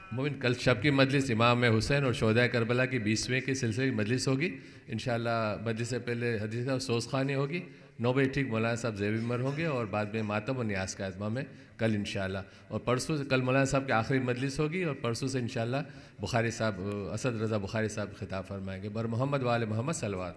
मोमिन, कल शब की मजलिस इमाम हुसैन और शोहदा करबला की 20वें के सिलसिले की मजलिस होगी इंशाअल्लाह। मजलिस से पहले हदीस और सोस खानी होगी। 9 बजे ठीक मौलाना साहब ज़ेबिमर होंगे और बाद में मातम और न्यास का अज़मा में कल इंशाअल्लाह। और परसों से कल मौलाना साहब की आखिरी मजलिस होगी और परसों से इंशाअल्लाह बुखारी साहब, असद रज़ा बुखारी साहब खिताब फरमाएंगे। बर मोहम्मद वाले मोहम्मद सलवात।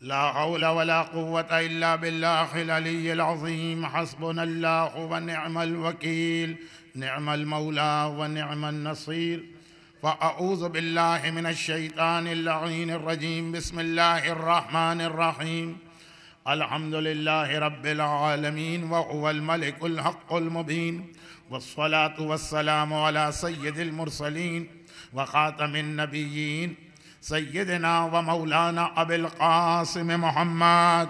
ला हौला वला कुव्वता इल्ला बिल्लाहिल अलिय्यिल अज़ीम। हस्बुनल्लाहु व निअमल वकील, निअमल मौला व निअमन नसीर। व अऊज़ु बिल्लाहि मिनश शैतानिर लईनिर रजीम। बिस्मिल्लाहिर रहमानिर रहीम। अल्हम्दुलिल्लाहि रब्बिल आलमीन व हुवल मलिकुल हक़्क़ुल मुबीन। वस्सलातु वस्सलामु अला सय्यिदिल मुरसलीन व ख़ातमिन नबिय्यीन सय्यदना व मौलाना अबुल क़ासिम मुहम्मद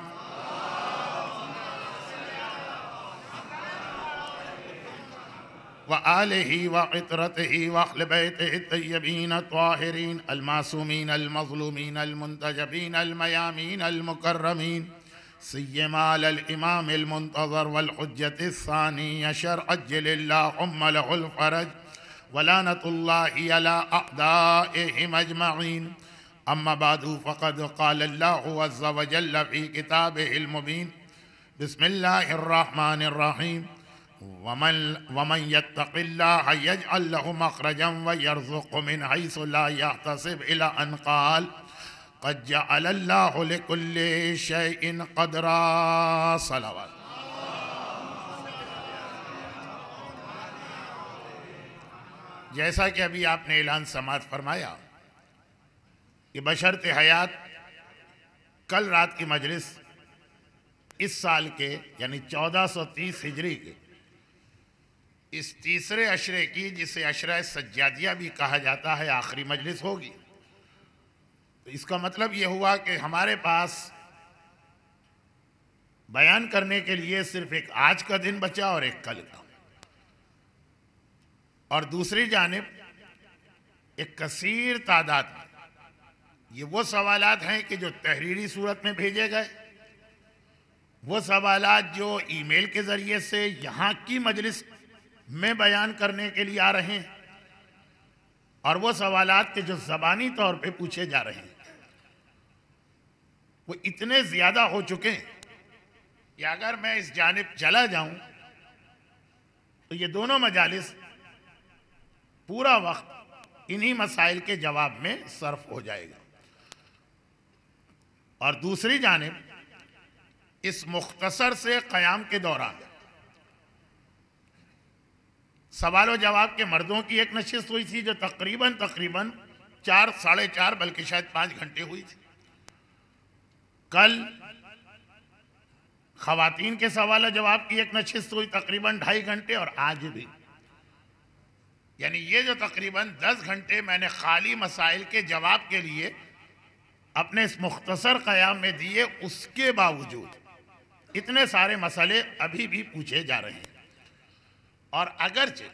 व आलिहि व इतरतिहि व अहले बैतिहि तय्यबीन त्वाहिरीन अल-मासूमीन अल-मज़लूमीन अल-मुंतजबीन अल-मयामीन अल-मुकर्रमीन सिय्यमा अल-इमाम अल-मुंतज़र वल हुज्जत अस-सानी अशर अज्जलिल्लाहुम्मा लहुल फ़रज वलानतुल्लाहि अला अअदाइहिम अजमईन। अम्मा बादु फ़क़द क़ाल अल्लाहु अज़्ज़ा व जल्ल फ़ी किताबिहिल मुबीन। बिस्मिल्लाहिर रहमानिर रहीम। वमन यत्तक़िल्लाह यजअल लहु मख़रजन व यरज़ुक़हु मिन हैसु ला यहतसिब इला अन क़ाल क़द जअलल्लाहु लिकुल्लि शैइन क़दरा। सलावत। जैसा कि अभी आपने ऐलान समात फरमाया कि बशर्ते हयात कल रात की मजलिस इस साल के यानी 1430 हिजरी के इस तीसरे अशरे की, जिसे अशरा सज्जादिया भी कहा जाता है, आखिरी मजलिस होगी। तो इसका मतलब ये हुआ कि हमारे पास बयान करने के लिए सिर्फ एक आज का दिन बचा और एक कल का। और दूसरी जानिब एक कसीर तादाद में ये वो सवालात हैं कि जो तहरीरी सूरत में भेजे गए, वो सवालात जो ईमेल के ज़रिए से यहाँ की मजलिस में बयान करने के लिए आ रहे हैं, और वो सवालात के जो ज़बानी तौर पे पूछे जा रहे हैं, वो इतने ज़्यादा हो चुके हैं कि अगर मैं इस जानिब चला जाऊं तो ये दोनों मजालिस पूरा वक्त इन्हीं मसाइल के जवाब में सर्फ हो जाएगा। और दूसरी जानिब इस मुख्तसर से क़याम के दौरान सवाल व जवाब के मर्दों की एक नशिस्त हुई थी जो तकरीबन 4 साढ़े 4 बल्कि शायद 5 घंटे हुई थी। कल ख़वातीन के सवाल व जवाब की एक नशिस्त हुई तकरीबन 2.5 घंटे, और आज भी, यानी ये जो तकरीबन 10 घंटे मैंने खाली मसाइल के जवाब के लिए अपने इस मुख्तसर क़याम में दिए, उसके बावजूद इतने सारे मसले अभी भी पूछे जा रहे हैं। और अगरचे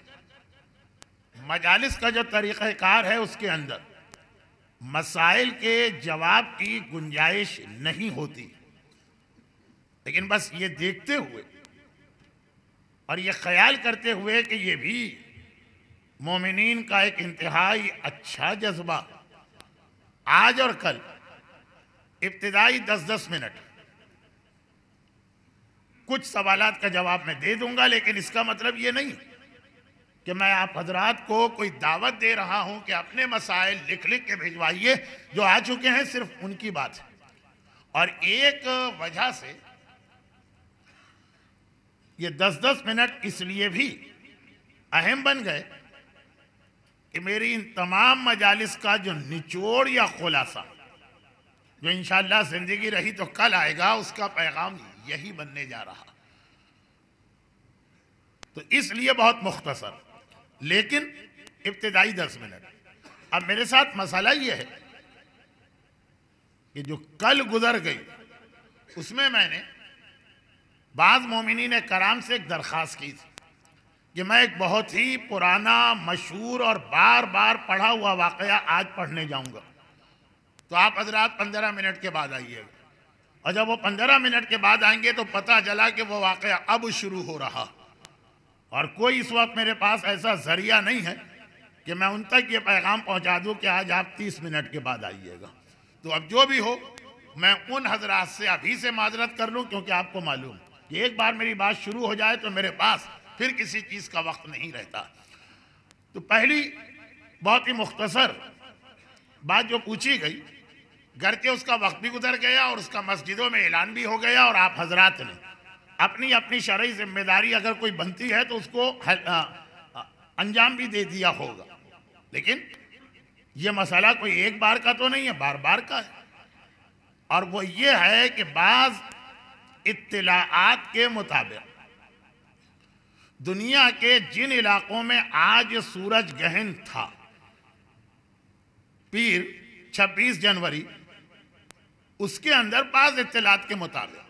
मजालिस का जो तरीक़ाकार है उसके अंदर मसाइल के जवाब की गुंजाइश नहीं होती, लेकिन बस ये देखते हुए और ये ख्याल करते हुए कि ये भी मोमिनीन का एक इंतहाई अच्छा जज्बा, आज और कल इब्तिदाई 10-10 मिनट कुछ सवालात का जवाब मैं दे दूंगा, लेकिन इसका मतलब ये नहीं कि मैं आप हजरात को कोई दावत दे रहा हूं कि अपने मसाइल लिख लिख के भिजवाइए। जो आ चुके हैं सिर्फ उनकी बात है, और एक वजह से ये 10-10 मिनट इसलिए भी अहम बन गए कि मेरी इन तमाम मजालिस का जो निचोड़ या खुलासा, जो इंशाअल्लाह जिंदगी रही तो कल आएगा, उसका पैगाम यही बनने जा रहा। तो इसलिए बहुत मुख्तसर, लेकिन इब्तिदाई 10 मिनट। अब मेरे साथ मसला ये है कि जो कल गुजर गई उसमें मैंने बाज़ मोमिनीन कराम से एक दरख्वास्त की थी कि मैं एक बहुत ही पुराना, मशहूर और बार बार पढ़ा हुआ वाक़या आज पढ़ने जाऊंगा, तो आप हजरात 15 मिनट के बाद आइएगा। और जब वो 15 मिनट के बाद आएंगे तो पता चला कि वो वाक़या अब शुरू हो रहा, और कोई इस वक्त मेरे पास ऐसा जरिया नहीं है कि मैं उन तक ये पैगाम पहुंचा दूं कि आज आप 30 मिनट के बाद आइएगा। तो अब जो भी हो, मैं उन हजरात से अभी से माजरत कर लूं, क्योंकि आपको मालूम कि एक बार मेरी बात शुरू हो जाए तो मेरे पास फिर किसी चीज़ का वक्त नहीं रहता। तो पहली बहुत ही मुख्तसर बात जो पूछी गई, गर्चे उसका वक्त भी गुजर गया और उसका मस्जिदों में ऐलान भी हो गया, और आप हजरात ने अपनी अपनी शरई जिम्मेदारी अगर कोई बनती है तो उसको अंजाम भी दे दिया होगा। लेकिन ये मसला कोई एक बार का तो नहीं है, बार बार का है। और वो ये है कि बाज़ इत्तिलाआत के मुताबिक दुनिया के जिन इलाकों में आज सूरज गहन था, पीर 26 जनवरी, उसके अंदर बाज़ इत्तिलात के मुताबिक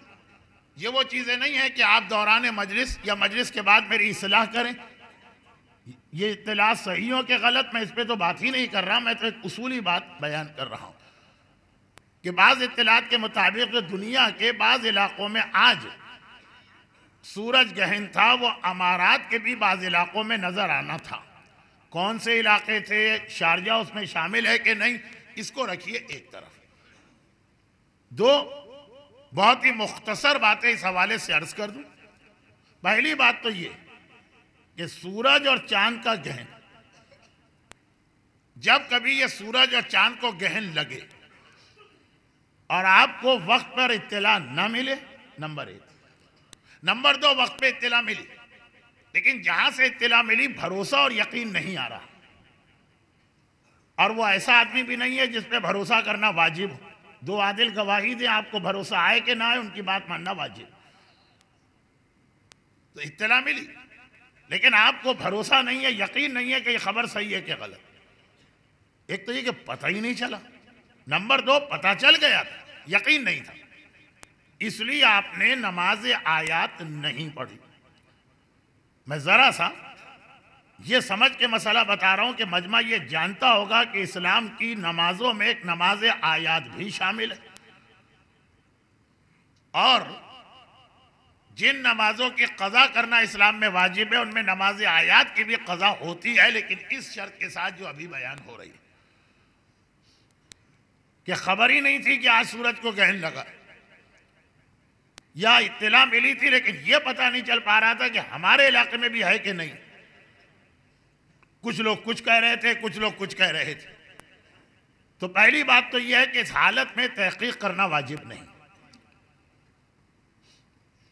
ये वो चीज़ें नहीं है कि आप दौरान मजलिस या मजलिस के बाद मेरी इस्लाह करें। ये इत्तिलात सही हो कि गलत, मैं इस पर तो बात ही नहीं कर रहा, मैं तो एक उसूली बात बयान कर रहा हूँ कि बाज़ इत्तिलात के मुताबिक जो दुनिया के बाज़ इलाकों में आज सूरज गहन था, वो अमारात के भी बाज़ इलाकों में नज़र आना था। कौन से इलाके थे, शारजा उसमें शामिल है कि नहीं, इसको रखिए एक तरफ। दो बहुत ही मुख्तसर बातें इस हवाले से अर्ज कर दूं। पहली बात तो ये कि सूरज और चांद का गहन, जब कभी ये सूरज और चांद को गहन लगे और आपको वक्त पर इत्तला न मिले, नंबर 1। नंबर 2, वक्त पे इत्तला मिली लेकिन जहां से इत्तला मिली भरोसा और यकीन नहीं आ रहा, और वो ऐसा आदमी भी नहीं है जिस पे भरोसा करना वाजिब हो। 2 आदिल गवाही दें, आपको भरोसा आए कि ना आए, उनकी बात मानना वाजिब। तो इत्तला मिली लेकिन आपको भरोसा नहीं है, यकीन नहीं है कि ये खबर सही है कि गलत। एक तो ये कि पता ही नहीं चला, नंबर 2 पता चल गया था, यकीन नहीं था, इसलिए आपने नमाज आयात नहीं पढ़ी। मैं जरा सा ये समझ के मसला बता रहा हूं कि मजमा ये जानता होगा कि इस्लाम की नमाजों में एक नमाज आयात भी शामिल है, और जिन नमाजों की कज़ा करना इस्लाम में वाजिब है उनमें नमाज आयात की भी कज़ा होती है, लेकिन इस शर्त के साथ जो अभी बयान हो रही है कि खबर ही नहीं थी कि आज सूरज को गहन लगा, या इत्तला मिली थी लेकिन यह पता नहीं चल पा रहा था कि हमारे इलाके में भी है कि नहीं। कुछ लोग कुछ कह रहे थे, कुछ लोग कुछ कह रहे थे। तो पहली बात तो यह है कि इस हालत में तहकीक करना वाजिब नहीं।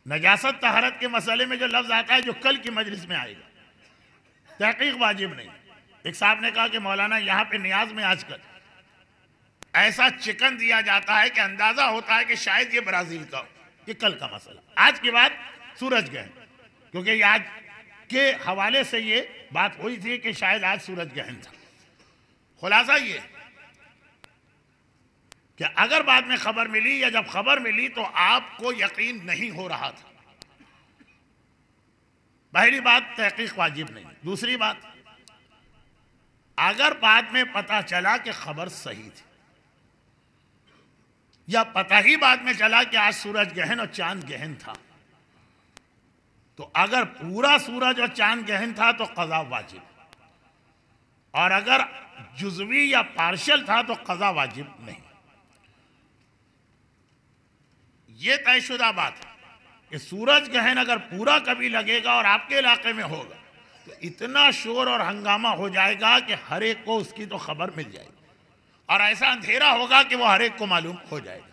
नजासत तहरत के मसले में जो लफ्ज आता है, जो कल की मजलिस में आएगा, तहकीक वाजिब नहीं। एक साहब ने कहा कि मौलाना यहाँ पे नियाज में आजकल ऐसा चिकन दिया जाता है कि अंदाजा होता है कि शायद ये ब्राजील का हो। ये कल का मसला, आज के बाद सूरज गहन, क्योंकि आज के हवाले से ये बात हुई थी कि शायद आज सूरज गहन था। खुलासा ये कि अगर बाद में खबर मिली या जब खबर मिली तो आपको यकीन नहीं हो रहा था, पहली बात तहकीक वाजिब नहीं। दूसरी बात, अगर बाद में पता चला कि खबर सही थी, या पता ही बाद में चला कि आज सूरज गहन और चांद गहन था, तो अगर पूरा सूरज और चांद गहन था तो कज़ा वाजिब, और अगर जुज़वी या पार्शल था तो कज़ा वाजिब नहीं। ये तयशुदा बात है कि सूरज गहन अगर पूरा कभी लगेगा और आपके इलाके में होगा तो इतना शोर और हंगामा हो जाएगा कि हर एक को उसकी तो खबर मिल जाएगी, और ऐसा अंधेरा होगा कि वो हर एक को मालूम हो जाएगा।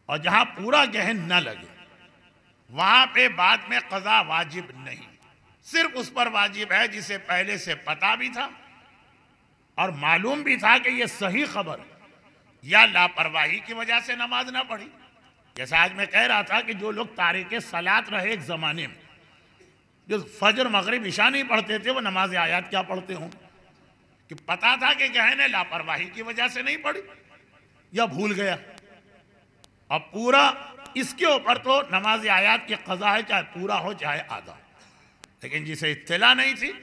और जहां पूरा गहन न लगे वहां पे बाद में कज़ा वाजिब नहीं, सिर्फ उस पर वाजिब है जिसे पहले से पता भी था और मालूम भी था कि ये सही खबर है, या लापरवाही की वजह से नमाज ना पढ़ी। जैसा आज मैं कह रहा था कि जो लोग तारिके सलात रहे एक ज़माने में, जो फजर मगरिब इशा नहीं पढ़ते थे, वो नमाज आयात क्या पढ़ते हों कि पता था कि गहन है, लापरवाही की वजह से नहीं पढ़ी या भूल गया। अब पूरा इसके ऊपर तो नमाज आयात की क़ज़ा है, चाहे पूरा हो चाहे आधा। लेकिन जिसे इत्तला नहीं थी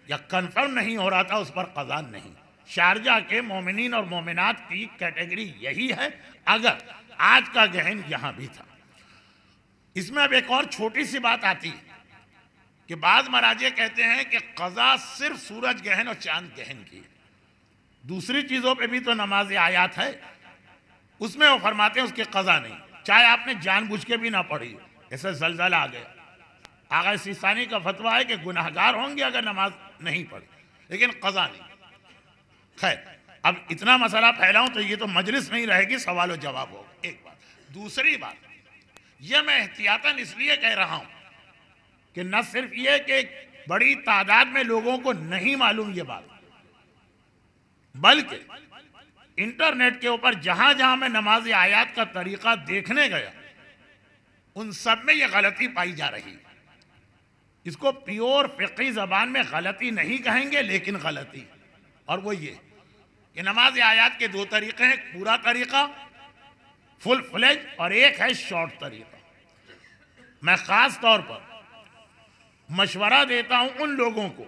या कन्फर्म नहीं हो रहा था उस पर क़ज़ा नहीं। शारजा के मोमिनीन और मोमिनात की कैटेगरी यही है, अगर आज का गहन यहां भी था। इसमें अब एक और छोटी सी बात आती है कि बाज़ मराजे कहते हैं कि क़ज़ा सिर्फ सूरज गहन और चांद गहन की है, दूसरी चीज़ों पे भी तो नमाज आयात है, उसमें वो फरमाते हैं उसकी क़ज़ा नहीं, चाहे आपने जानबूझ के भी ना पढ़ी। जैसे ज़लज़ला आ गया, आगा सिस्तानी का फतवा है कि गुनाहगार होंगे अगर नमाज नहीं पढ़ी, लेकिन क़ज़ा नहीं। खैर, अब इतना मसला फैलाऊं तो ये तो मजलिस नहीं रहेगी, सवाल और जवाब होगा। एक बात। दूसरी बात, यह मैं एहतियातन इसलिए कह रहा हूं कि न सिर्फ ये कि बड़ी तादाद में लोगों को नहीं मालूम ये बात, बल्कि इंटरनेट के ऊपर जहां जहां मैं नमाज आयात का तरीका देखने गया उन सब में यह गलती पाई जा रही। इसको प्योर फिक़ी ज़बान में गलती नहीं कहेंगे, लेकिन गलती, और वो ये कि नमाज आयात के दो तरीके हैं, पूरा तरीका फुल फ्लेज, और एक है शॉर्ट तरीका। मैं ख़ास तौर पर मशवरा देता हूं उन लोगों को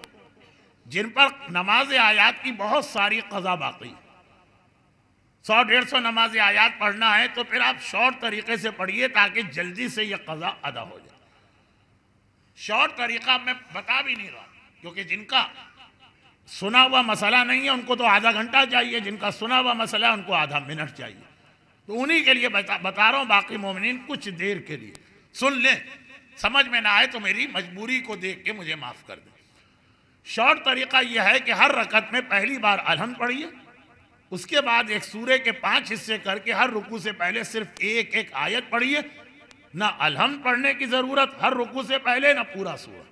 जिन पर नमाज आयात की बहुत सारी क़ज़ा बाकी, 100-150 नमाज आयात पढ़ना है तो फिर आप शॉर्ट तरीके से पढ़िए ताकि जल्दी से यह क़ज़ा अदा हो जाए। शॉर्ट तरीका मैं बता भी नहीं रहा, क्योंकि जिनका सुना हुआ मसला नहीं है उनको तो आधा घंटा चाहिए, जिनका सुना हुआ मसला है उनको आधा मिनट चाहिए, तो उन्हीं के लिए बता रहा हूँ। बाकी मोमिनीन कुछ देर के लिए सुन लें, समझ में ना आए तो मेरी मजबूरी को देख के मुझे माफ़ कर दें। शॉर्ट तरीका यह है कि हर रकत में पहली बार अलहम्द पढ़िए, उसके बाद एक सूरे के 5 हिस्से करके हर रुकू से पहले सिर्फ एक एक आयत पढ़िए, ना अलहम्द पढ़ने की ज़रूरत हर रुकू से पहले, ना पूरा सूरा।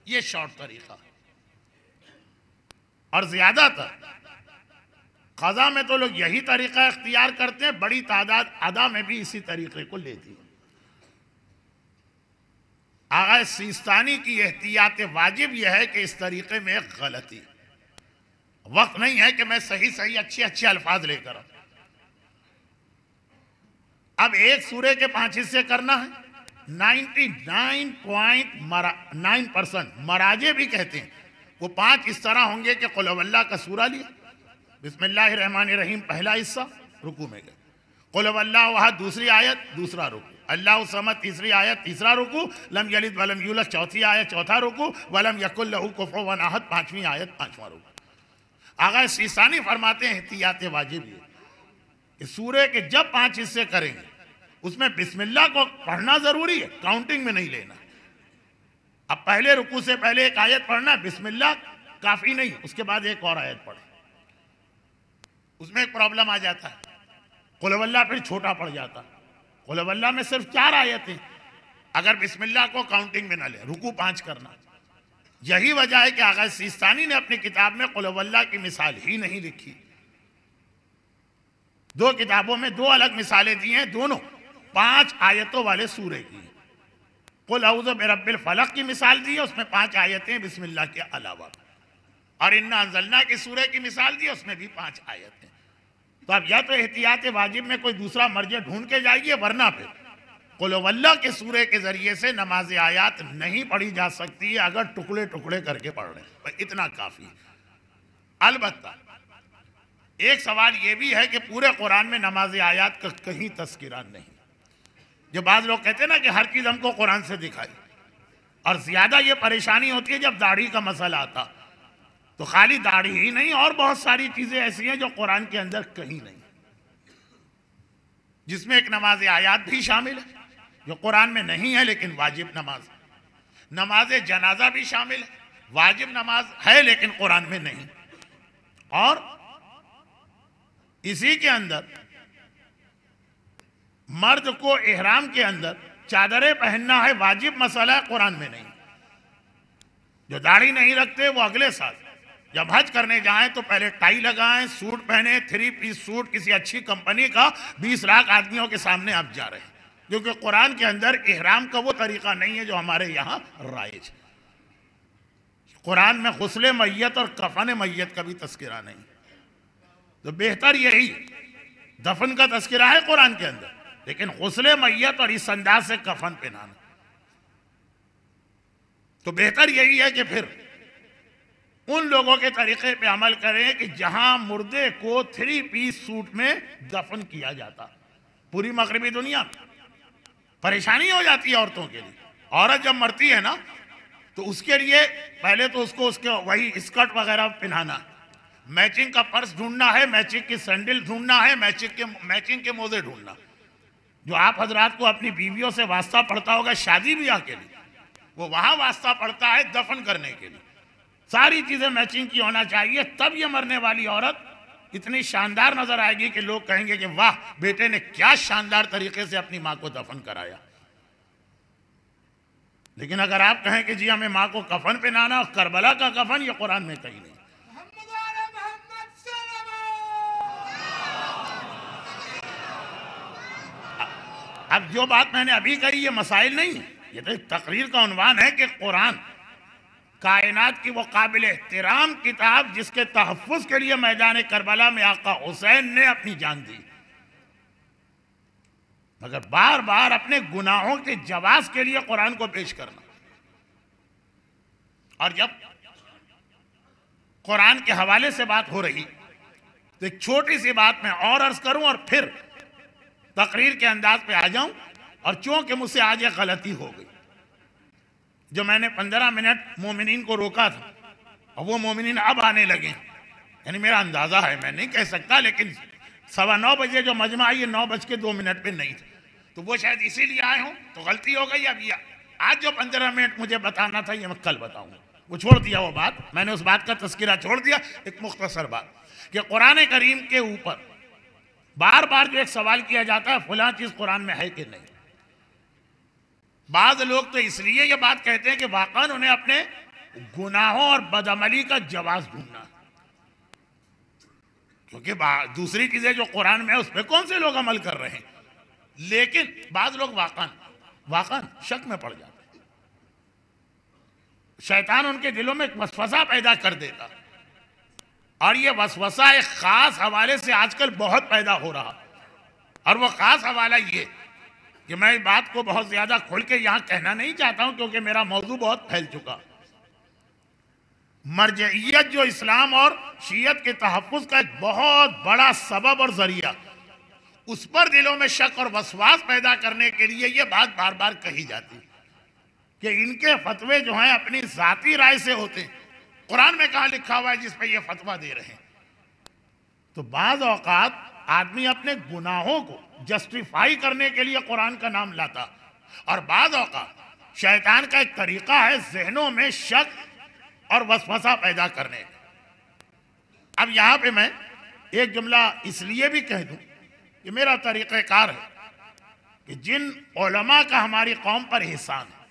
ये शॉर्ट तरीका। और ज़्यादातर क़ज़ा में तो लोग यही तरीका इख्तियार करते हैं, बड़ी तादाद अदा में भी इसी तरीके को लेती है। आगा सिस्तानी की एहतियात वाजिब यह है कि इस तरीके में एक गलती, वक्त नहीं है कि मैं सही सही अच्छे अच्छे अल्फाज लेकर आऊं। अब एक सूरे के 5 हिस्से करना है, 99.9% मराजे भी कहते हैं वो 5 इस तरह होंगे कि कुल हुवल्लाह का सूरा लिया, बिस्मिल्लाहिर्रहमानिर्रहीम पहला हिस्सा, रुकू में गए, कुल हुवल्लाहु अहद दूसरी आयत दूसरा रुकू, अल्लाहु समद तीसरी आयत तीसरा रुकू, लम यलिद वलम यूलद चौथी आयत चौथा रुकू, वलम यकुल लहू कुफुवन अहद पांचवी आयत पांचवा रुकू। आगा सीसानी फरमाते हैं एहतियात वाजिब ये कि सूरे के जब 5 हिस्से करेंगे उसमें बिस्मिल्लाह को पढ़ना जरूरी है, काउंटिंग में नहीं लेना। अब पहले रुकू से पहले एक आयत पढ़ना, बिस्मिल्लाह काफी नहीं, उसके बाद एक और आयत पढ़े। उसमें एक प्रॉब्लम आ जाता है, कुल हुवल्लाह फिर छोटा पड़ जाता है। कुल हुवल्लाह में सिर्फ 4 आयतें, अगर बिस्मिल्लाह को काउंटिंग में न ले, रुकू 5 करना। यही वजह है कि आगा सिस्तानी ने अपनी किताब में कुल हुवल्लाह की मिसाल ही नहीं लिखी। 2 किताबों में 2 अलग मिसालें दी हैं, दोनों 5 आयतों वाले सूरे की। कुल औज़ु बिरब्बिल फलक की मिसाल दी है, उसमें 5 आयतें बिस्मिल्लाह के अलावा, और इन्ना अंज़लना की सूरे की मिसाल दी, उसमें भी 5 आयतें। तो अब या तो एहतियात वाजिब में कोई दूसरा मर्ज़ ढूंढ के जाइए, वरना फिर कुल हुवल्लाह के सूरे के जरिए से नमाज आयात नहीं पढ़ी जा सकती है, अगर टुकड़े टुकड़े करके पढ़ रहे हैं, इतना काफी। अलबत्ता एक सवाल यह भी है कि पूरे कुरान में नमाज आयात का कहीं तस्किरा नहीं। जो बाज़ लोग कहते हैं ना कि हर चीज़ हमको कुरान से दिखाई, और ज़्यादा ये परेशानी होती है जब दाढ़ी का मसला आता, तो खाली दाढ़ी ही नहीं और बहुत सारी चीज़ें ऐसी हैं जो कुरान के अंदर कहीं नहीं, जिसमें एक नमाज आयात भी शामिल है जो कुरान में नहीं है लेकिन वाजिब नमाज। नमाज जनाजा भी शामिल है, वाजिब नमाज है लेकिन कुरान में नहीं। और इसी के अंदर मर्द को इहराम के अंदर चादरें पहनना है वाजिब मसला है, कुरान में नहीं। जो दाढ़ी नहीं रखते वो अगले साल जब हज करने जाएं तो पहले टाई लगाएं, सूट पहने, 3 पीस सूट किसी अच्छी कंपनी का, 20 लाख आदमियों के सामने आप जा रहे हैं, क्योंकि कुरान के अंदर इहराम का वो तरीका नहीं है जो हमारे यहाँ राइज। कुरान में गुस्ले मैयत और कफन मैयत का भी तस्करा नहीं। तो बेहतर यही, दफन का तस्करा है कुरान के अंदर, लेकिन गुस्ले मैयत और इस अंदाज से कफन पहनाना, तो बेहतर यही है कि फिर उन लोगों के तरीके पे अमल करें कि जहां मुर्दे को 3 पीस सूट में दफन किया जाता। पूरी मगरबी दुनिया में परेशानी हो जाती है औरतों के लिए। औरत जब मरती है ना तो उसके लिए पहले तो उसको उसके वही स्कर्ट वगैरह पहनाना, मैचिंग का पर्स ढूंढना है, मैचिंग की सैंडल ढूंढना है, मैचिंग के मोजे ढूंढना। जो आप हजरात को अपनी बीवियों से वास्ता पड़ता होगा शादी ब्याह के लिए, वो वहां वास्ता पड़ता है दफन करने के लिए। सारी चीजें मैचिंग की होना चाहिए, तब ये मरने वाली औरत इतनी शानदार नजर आएगी कि लोग कहेंगे कि वाह बेटे ने क्या शानदार तरीके से अपनी मां को दफन कराया। लेकिन अगर आप कहें कि जी हमें मां को कफन पहनाना और करबला का कफन, ये कुरान में कहीं नहीं। अब जो बात मैंने अभी कही ये मसाइल नहीं है, ये तो एक तकरीर का उन्वान है कि कुरान कायनात की वो काबिल एहतराम किताब जिसके तहफ़्फ़ुज़ के लिए मैदान करबला में आका हुसैन ने अपनी जान दी, मगर बार बार अपने गुनाहों के जवाब के लिए कुरान को पेश करना। और जब कुरान के हवाले से बात हो रही तो एक छोटी सी बात मैं और अर्ज करूं और फिर तकरीर के अंदाज पे आ जाऊं। और चूंकि मुझसे आज एक गलती हो गई, जो मैंने 15 मिनट मोमिनीन को रोका था और वो मोमिनीन अब आने लगे, यानी मेरा अंदाजा है, मैं नहीं कह सकता, लेकिन 9:15 बजे जो मजमा आई 9:02 पे नहीं थे, तो वो शायद इसीलिए आए हों। तो गलती हो गई। अब आज जो 15 मिनट मुझे बताना था ये मैं कल बताऊंगा, वो छोड़ दिया, वो बात मैंने उस बात का तस्करा छोड़ दिया। एक मुख्तसर बात कि कुरान करीम के ऊपर बार बार जो एक सवाल किया जाता है फलां चीज कुरान में है कि नहीं। बाज लोग तो इसलिए ये बात कहते हैं कि वाकई उन्हें अपने गुनाहों और बदअमली का जवाब ढूंढना, क्योंकि दूसरी चीजें जो कुरान में है उस पर कौन से लोग अमल कर रहे हैं। लेकिन बाज लोग वाकई शक में पड़ जाते हैं, शैतान उनके दिलों में एक वसवसा पैदा कर देता, और ये वसवसा एक खास हवाले से आजकल बहुत पैदा हो रहा। और वो खास हवाला ये कि मैं इस बात को बहुत ज्यादा खुल के यहां कहना नहीं चाहता हूं, क्योंकि मेरा मौजू बहुत फैल चुका। मरजइयत जो इस्लाम और शीयत के तहफ़्फ़ुज़ का एक बहुत बड़ा सबब और जरिया, उस पर दिलों में शक और वसवास पैदा करने के लिए ये बात बार बार कही जाती कि इनके फतवे जो हैं अपनी जाती राय से होते हैं। कुरान में कहाँ लिखा हुआ है जिस पे ये फतवा दे रहे हैं। तो बाज़ औक़ात आदमी अपने गुनाहों को जस्टिफाई करने के लिए कुरान का नाम लाता, और बाज़ औक़ात शैतान का एक तरीका है जहनों में शक और वसवसा पैदा करने का। अब यहाँ पे मैं एक जुमला इसलिए भी कह दूं कि मेरा तरीक़ाकार है कि जिन उलमा का हमारी कौम पर एहसान है,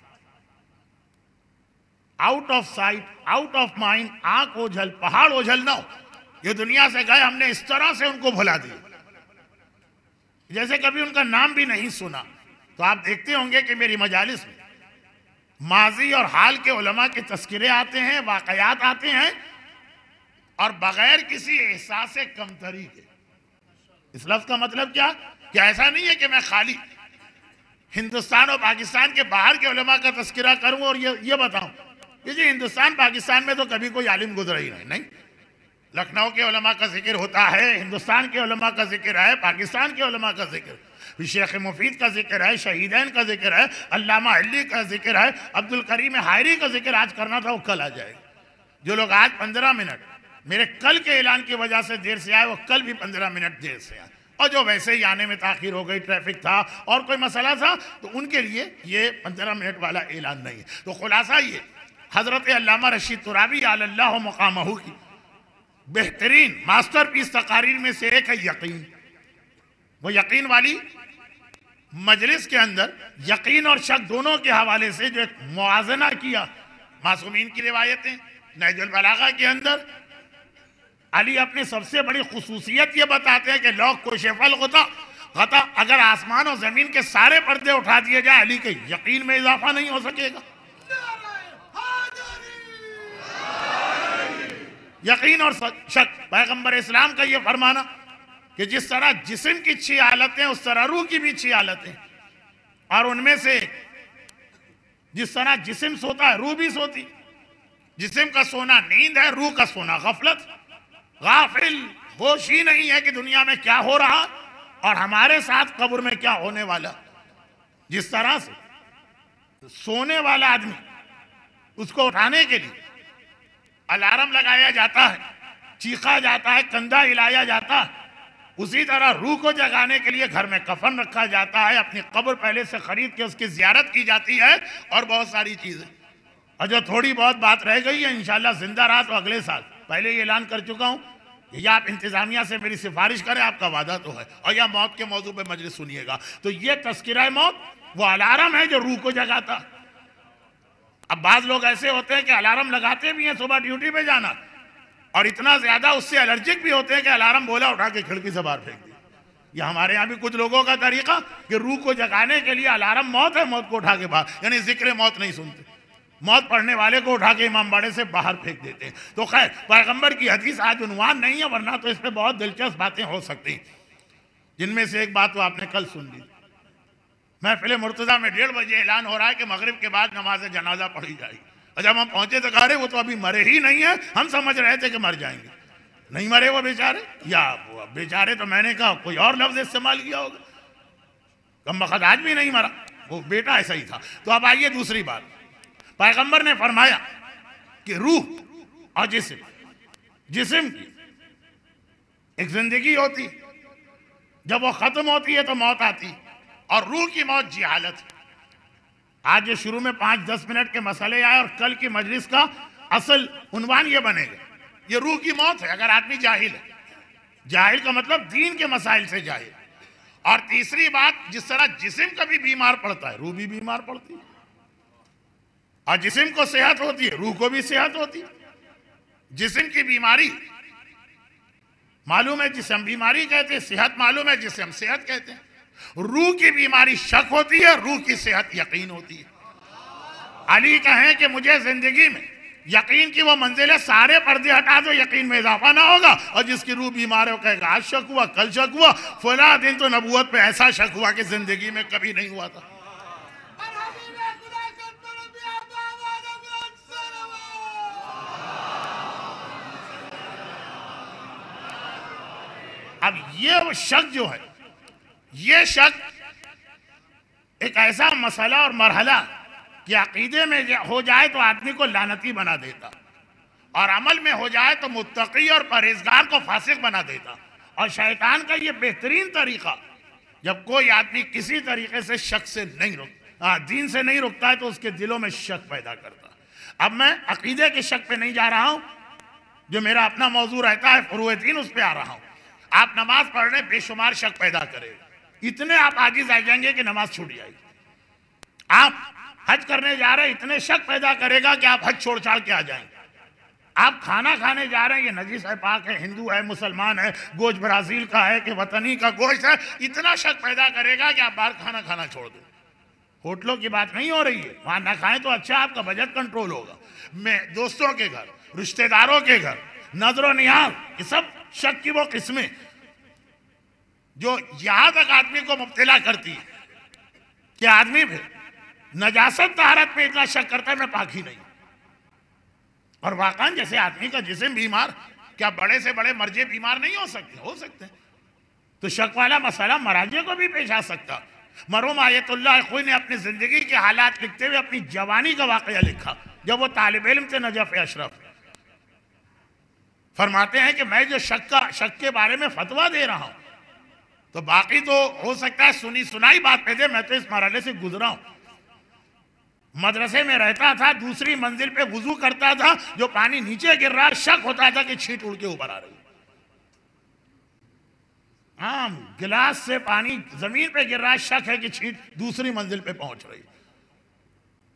out of sight out of mind, आंख ओझल पहाड़ ओझल ना हो, ये दुनिया से गए, हमने इस तरह से उनको भुला दिया जैसे कभी उनका नाम भी नहीं सुना। तो आप देखते होंगे कि मेरी मजालिस में माजी और हाल के उलमा के तस्किरे आते हैं, वाकयात आते हैं, और बगैर किसी एहसास कमतरी के। इस लफ्ज का मतलब क्या कि ऐसा नहीं है कि मैं खाली हिंदुस्तान और पाकिस्तान के बाहर के उलमा का तस्किरा करूं और ये बताऊं कि जी हिंदुस्तान पाकिस्तान में तो कभी कोई आलिम गुजरा ही नहीं। लखनऊ के उलमा का जिक्र होता है, हिंदुस्तान के उलमा का जिक्र है, पाकिस्तान के उलमा का जिक्र, शेख मुफीद का जिक्र है, शहीदैन का जिक्र है, अल्लामा अली का जिक्र है, अब्दुल करीम हायरी का जिक्र आज करना था वो कल आ जाएगा। जो लोग आज 15 मिनट मेरे कल के ऐलान की वजह से देर से आए वो कल भी 15 मिनट देर से आए, और जो वैसे ही आने में ताखिर हो गई, ट्रैफिक था और कोई मसला था, तो उनके लिए ये 15 मिनट वाला ऐलान नहीं है। तो खुलासा ये हजरत अल्लामा रशीद तुराबी अल्लाह मकामहू की बेहतरीन मास्टरपीस तकारीर में से एक है यकीन। वो यकीन वाली मजलिस के अंदर यकीन और शक दोनों के हवाले से जो एक मुआजना किया, मासूमीन की रिवायतें, नहजुल बलागा के अंदर अली अपनी सबसे बड़ी खुसूसियत ये बताते हैं कि लौक को शेफल होता गता, अगर आसमान और जमीन के सारे पर्दे उठा दिए जाए अली के यकीन में इजाफा नहीं हो सकेगा। यकीन और शक, पैगंबर इस्लाम का ये फरमाना कि जिस तरह जिस्म की 6 हालतें उस तरह रूह की भी 6 हालतें, और उनमें से जिस तरह जिस्म सोता है रूह भी सोती। जिस्म का सोना नींद है, रूह का सोना गफलत, गाफिल, होश ही नहीं है कि दुनिया में क्या हो रहा और हमारे साथ कब्र में क्या होने वाला। जिस तरह से सोने वाला आदमी, उसको उठाने के लिए अलार्म लगाया जाता है, चीखा जाता है, कंधा हिलाया जाता है, उसी तरह रूह को जगाने के लिए घर में कफन रखा जाता है, अपनी कब्र पहले से खरीद के उसकी जियारत की जाती है और बहुत सारी चीजें। और जो थोड़ी बहुत बात रह गई है इंशाल्लाह जिंदा रहा तो अगले साल, पहले ये ऐलान कर चुका हूं, या आप इंतजामिया से मेरी सिफारिश करें, आपका वादा तो है, और या मौत के मौजू पे मजलिस सुनिएगा। तो ये तस्किरा मौत वो अलार्म है जो रूह को जगाता। अब बाज लोग ऐसे होते हैं कि अलार्म लगाते भी हैं सुबह ड्यूटी पे जाना, और इतना ज्यादा उससे एलर्जिक भी होते हैं कि अलार्म बोला उठा के खिड़की से बाहर फेंक दिया। ये हमारे यहाँ भी कुछ लोगों का तरीका कि रूह को जगाने के लिए अलार्म मौत है, मौत को उठा के बाहर, यानी जिक्र मौत नहीं सुनते, मौत पढ़ने वाले को उठा के इमाम बाड़े से बाहर फेंक देते हैं। तो खैर पैगंबर की हदीस आज उन्वान नहीं है, वरना तो इस पर बहुत दिलचस्प बातें हो सकती, जिनमें से एक बात तो आपने कल सुन ली। महफिल मुर्तजा में 1:30 बजे ऐलान हो रहा है कि मगरिब के बाद नमाज जनाजा पढ़ी जाएगी, और जब हम पहुंचे तो कह रहे वो तो अभी मरे ही नहीं है, हम समझ रहे थे कि मर जाएंगे। नहीं मरे वो बेचारे, या वो बेचारे तो मैंने कहा कोई और लफ्ज इस्तेमाल किया होगा, कम वक्त आज भी नहीं मरा, वो बेटा ऐसा ही था। तो अब आइए दूसरी बात, पैगंबर ने फरमाया कि रूह और जिस्म की एक जिंदगी होती, जब वो खत्म होती है तो मौत आती, और रूह की मौत जिहालत। आज ये शुरू में 5-10 मिनट के मसले आए और कल की मजलिस का असल उन्वान ये बनेगा, ये रूह की मौत है अगर आदमी जाहिल है। जाहिल का मतलब दीन के मसाइल से जाहिल। और तीसरी बात, जिस तरह जिस्म कभी बीमार पड़ता है रूह भी बीमार पड़ती है, और जिस्म को सेहत होती है रूह को भी सेहत होती है। जिस्म की बीमारी मालूम है जिस्म बीमारी कहते हैं, सेहत मालूम है जिस्म सेहत कहते हैं। रूह की बीमारी शक होती है, रूह की सेहत यकीन होती है। अली कहें कि मुझे जिंदगी में यकीन की वो मंजिल है, सारे पर्दे हटा दो यकीन में इजाफा ना होगा। और जिसकी रूह बीमार है वो कहेगा आज शक हुआ, कल शक हुआ, फला दिन तो नबूवत पे ऐसा शक हुआ कि जिंदगी में कभी नहीं हुआ था। अब ये शक जो है, ये शक एक ऐसा मसला और मरहला कि अकीदे में हो जाए तो आदमी को लानती बना देता, और अमल में हो जाए तो मुत्तकी और परहेजगार को फासिक बना देता। और शैतान का ये बेहतरीन तरीका, जब कोई आदमी किसी तरीके से शक से नहीं रुकता, दीन से नहीं रुकता है, तो उसके दिलों में शक पैदा करता। अब मैं अकीदे के शक पे नहीं जा रहा हूं, जो मेरा अपना मौजू रहता है फुरूए दीन, उस पर आ रहा हूं। आप नमाज पढ़ रहे बेशुमार शक पैदा करेगा, इतने आप आजिज आ जाएंगे कि नमाज छूट जाएगी। आप हज करने जा रहे, इतने शक पैदा करेगा कि आप हज छोड़ छाड़ के आ जाएंगे। आप खाना खाने जा रहे हैं, ये नजीस है, पाक है, हिंदू है, मुसलमान है, गोश्त ब्राजील का है कि वतनी का गोश्त है, इतना शक पैदा करेगा कि आप बाहर खाना खाना छोड़ दो। होटलों की बात नहीं हो रही है, वहां ना खाएं तो अच्छा, आपका बजट कंट्रोल होगा। मैं दोस्तों के घर, रिश्तेदारों के घर, नजरो नियाज, ये सब शक की वो किस्में जो यहां तक आदमी को मुब्तला करती है कि आदमी फिर नजासत तहारत में इतना शक करता है मैं पाक ही नहीं। और वाकई जैसे आदमी का जिस्म बीमार, क्या बड़े से बड़े मर्जे बीमार नहीं हो सकते? हो सकते हैं। तो शक वाला मसला मराजे को भी पेश आ सकता। मरहूम आयतुल्लाह खुई ने अपनी जिंदगी के हालात लिखते हुए अपनी जवानी का वाकया लिखा, जब वो तालिब इल्म थे नजफ अशरफ। फरमाते हैं कि मैं जो शक के बारे में फतवा दे रहा हूं, तो बाकी तो हो सकता है सुनी सुनाई बात पे दे, मैं तो इस मरहले से गुजरा हूं। मदरसे में रहता था, दूसरी मंजिल पे वुजू करता था, जो पानी नीचे गिर रहा शक होता था कि छींट उड़ के ऊपर आ रही। हाँ, गिलास से पानी जमीन पे गिर रहा है, शक है कि छींट दूसरी मंजिल पे पहुंच रही।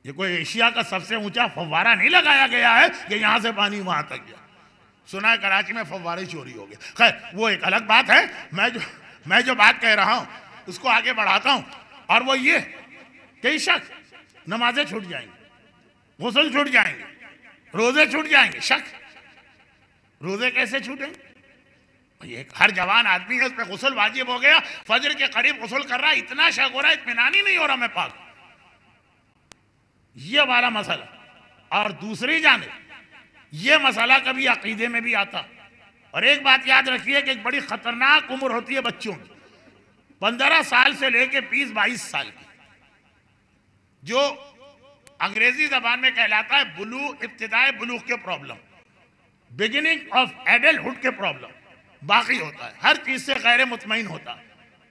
ये कोई एशिया का सबसे ऊंचा फव्वारा नहीं लगाया गया है कि यहां से पानी वहां तक गया। सुना है कराची में फव्वारे चोरी हो गए। खैर वो एक अलग बात है। मैं जो बात कह रहा हूं उसको आगे बढ़ाता हूं, और वो ये कई शक, नमाजें छूट जाएंगी, गुस्ल छूट जाएंगे, रोजे छूट जाएंगे। शक, रोजे कैसे छूटेंगे? ये हर जवान आदमी है, उस पर गुस्ल वाजिब हो गया, फजर के करीब गुस्ल कर रहा है, इतना शक हो रहा है, इत्मीनान ही नहीं हो रहा मैं पाक। ये वाला मसला। और दूसरी जानिब ये मसला कभी अकीदे में भी आता। और एक बात याद रखिए कि एक बड़ी खतरनाक उम्र होती है बच्चों की, 15 साल से लेके 20-22 साल की, जो अंग्रेजी जबान में कहलाता है बुलूग, इब्तिदाए बुलूग के प्रॉब्लम, बिगिनिंग ऑफ एडल्टहुड के प्रॉब्लम बाकी होता है। हर चीज से गैर मुतमईन होता है,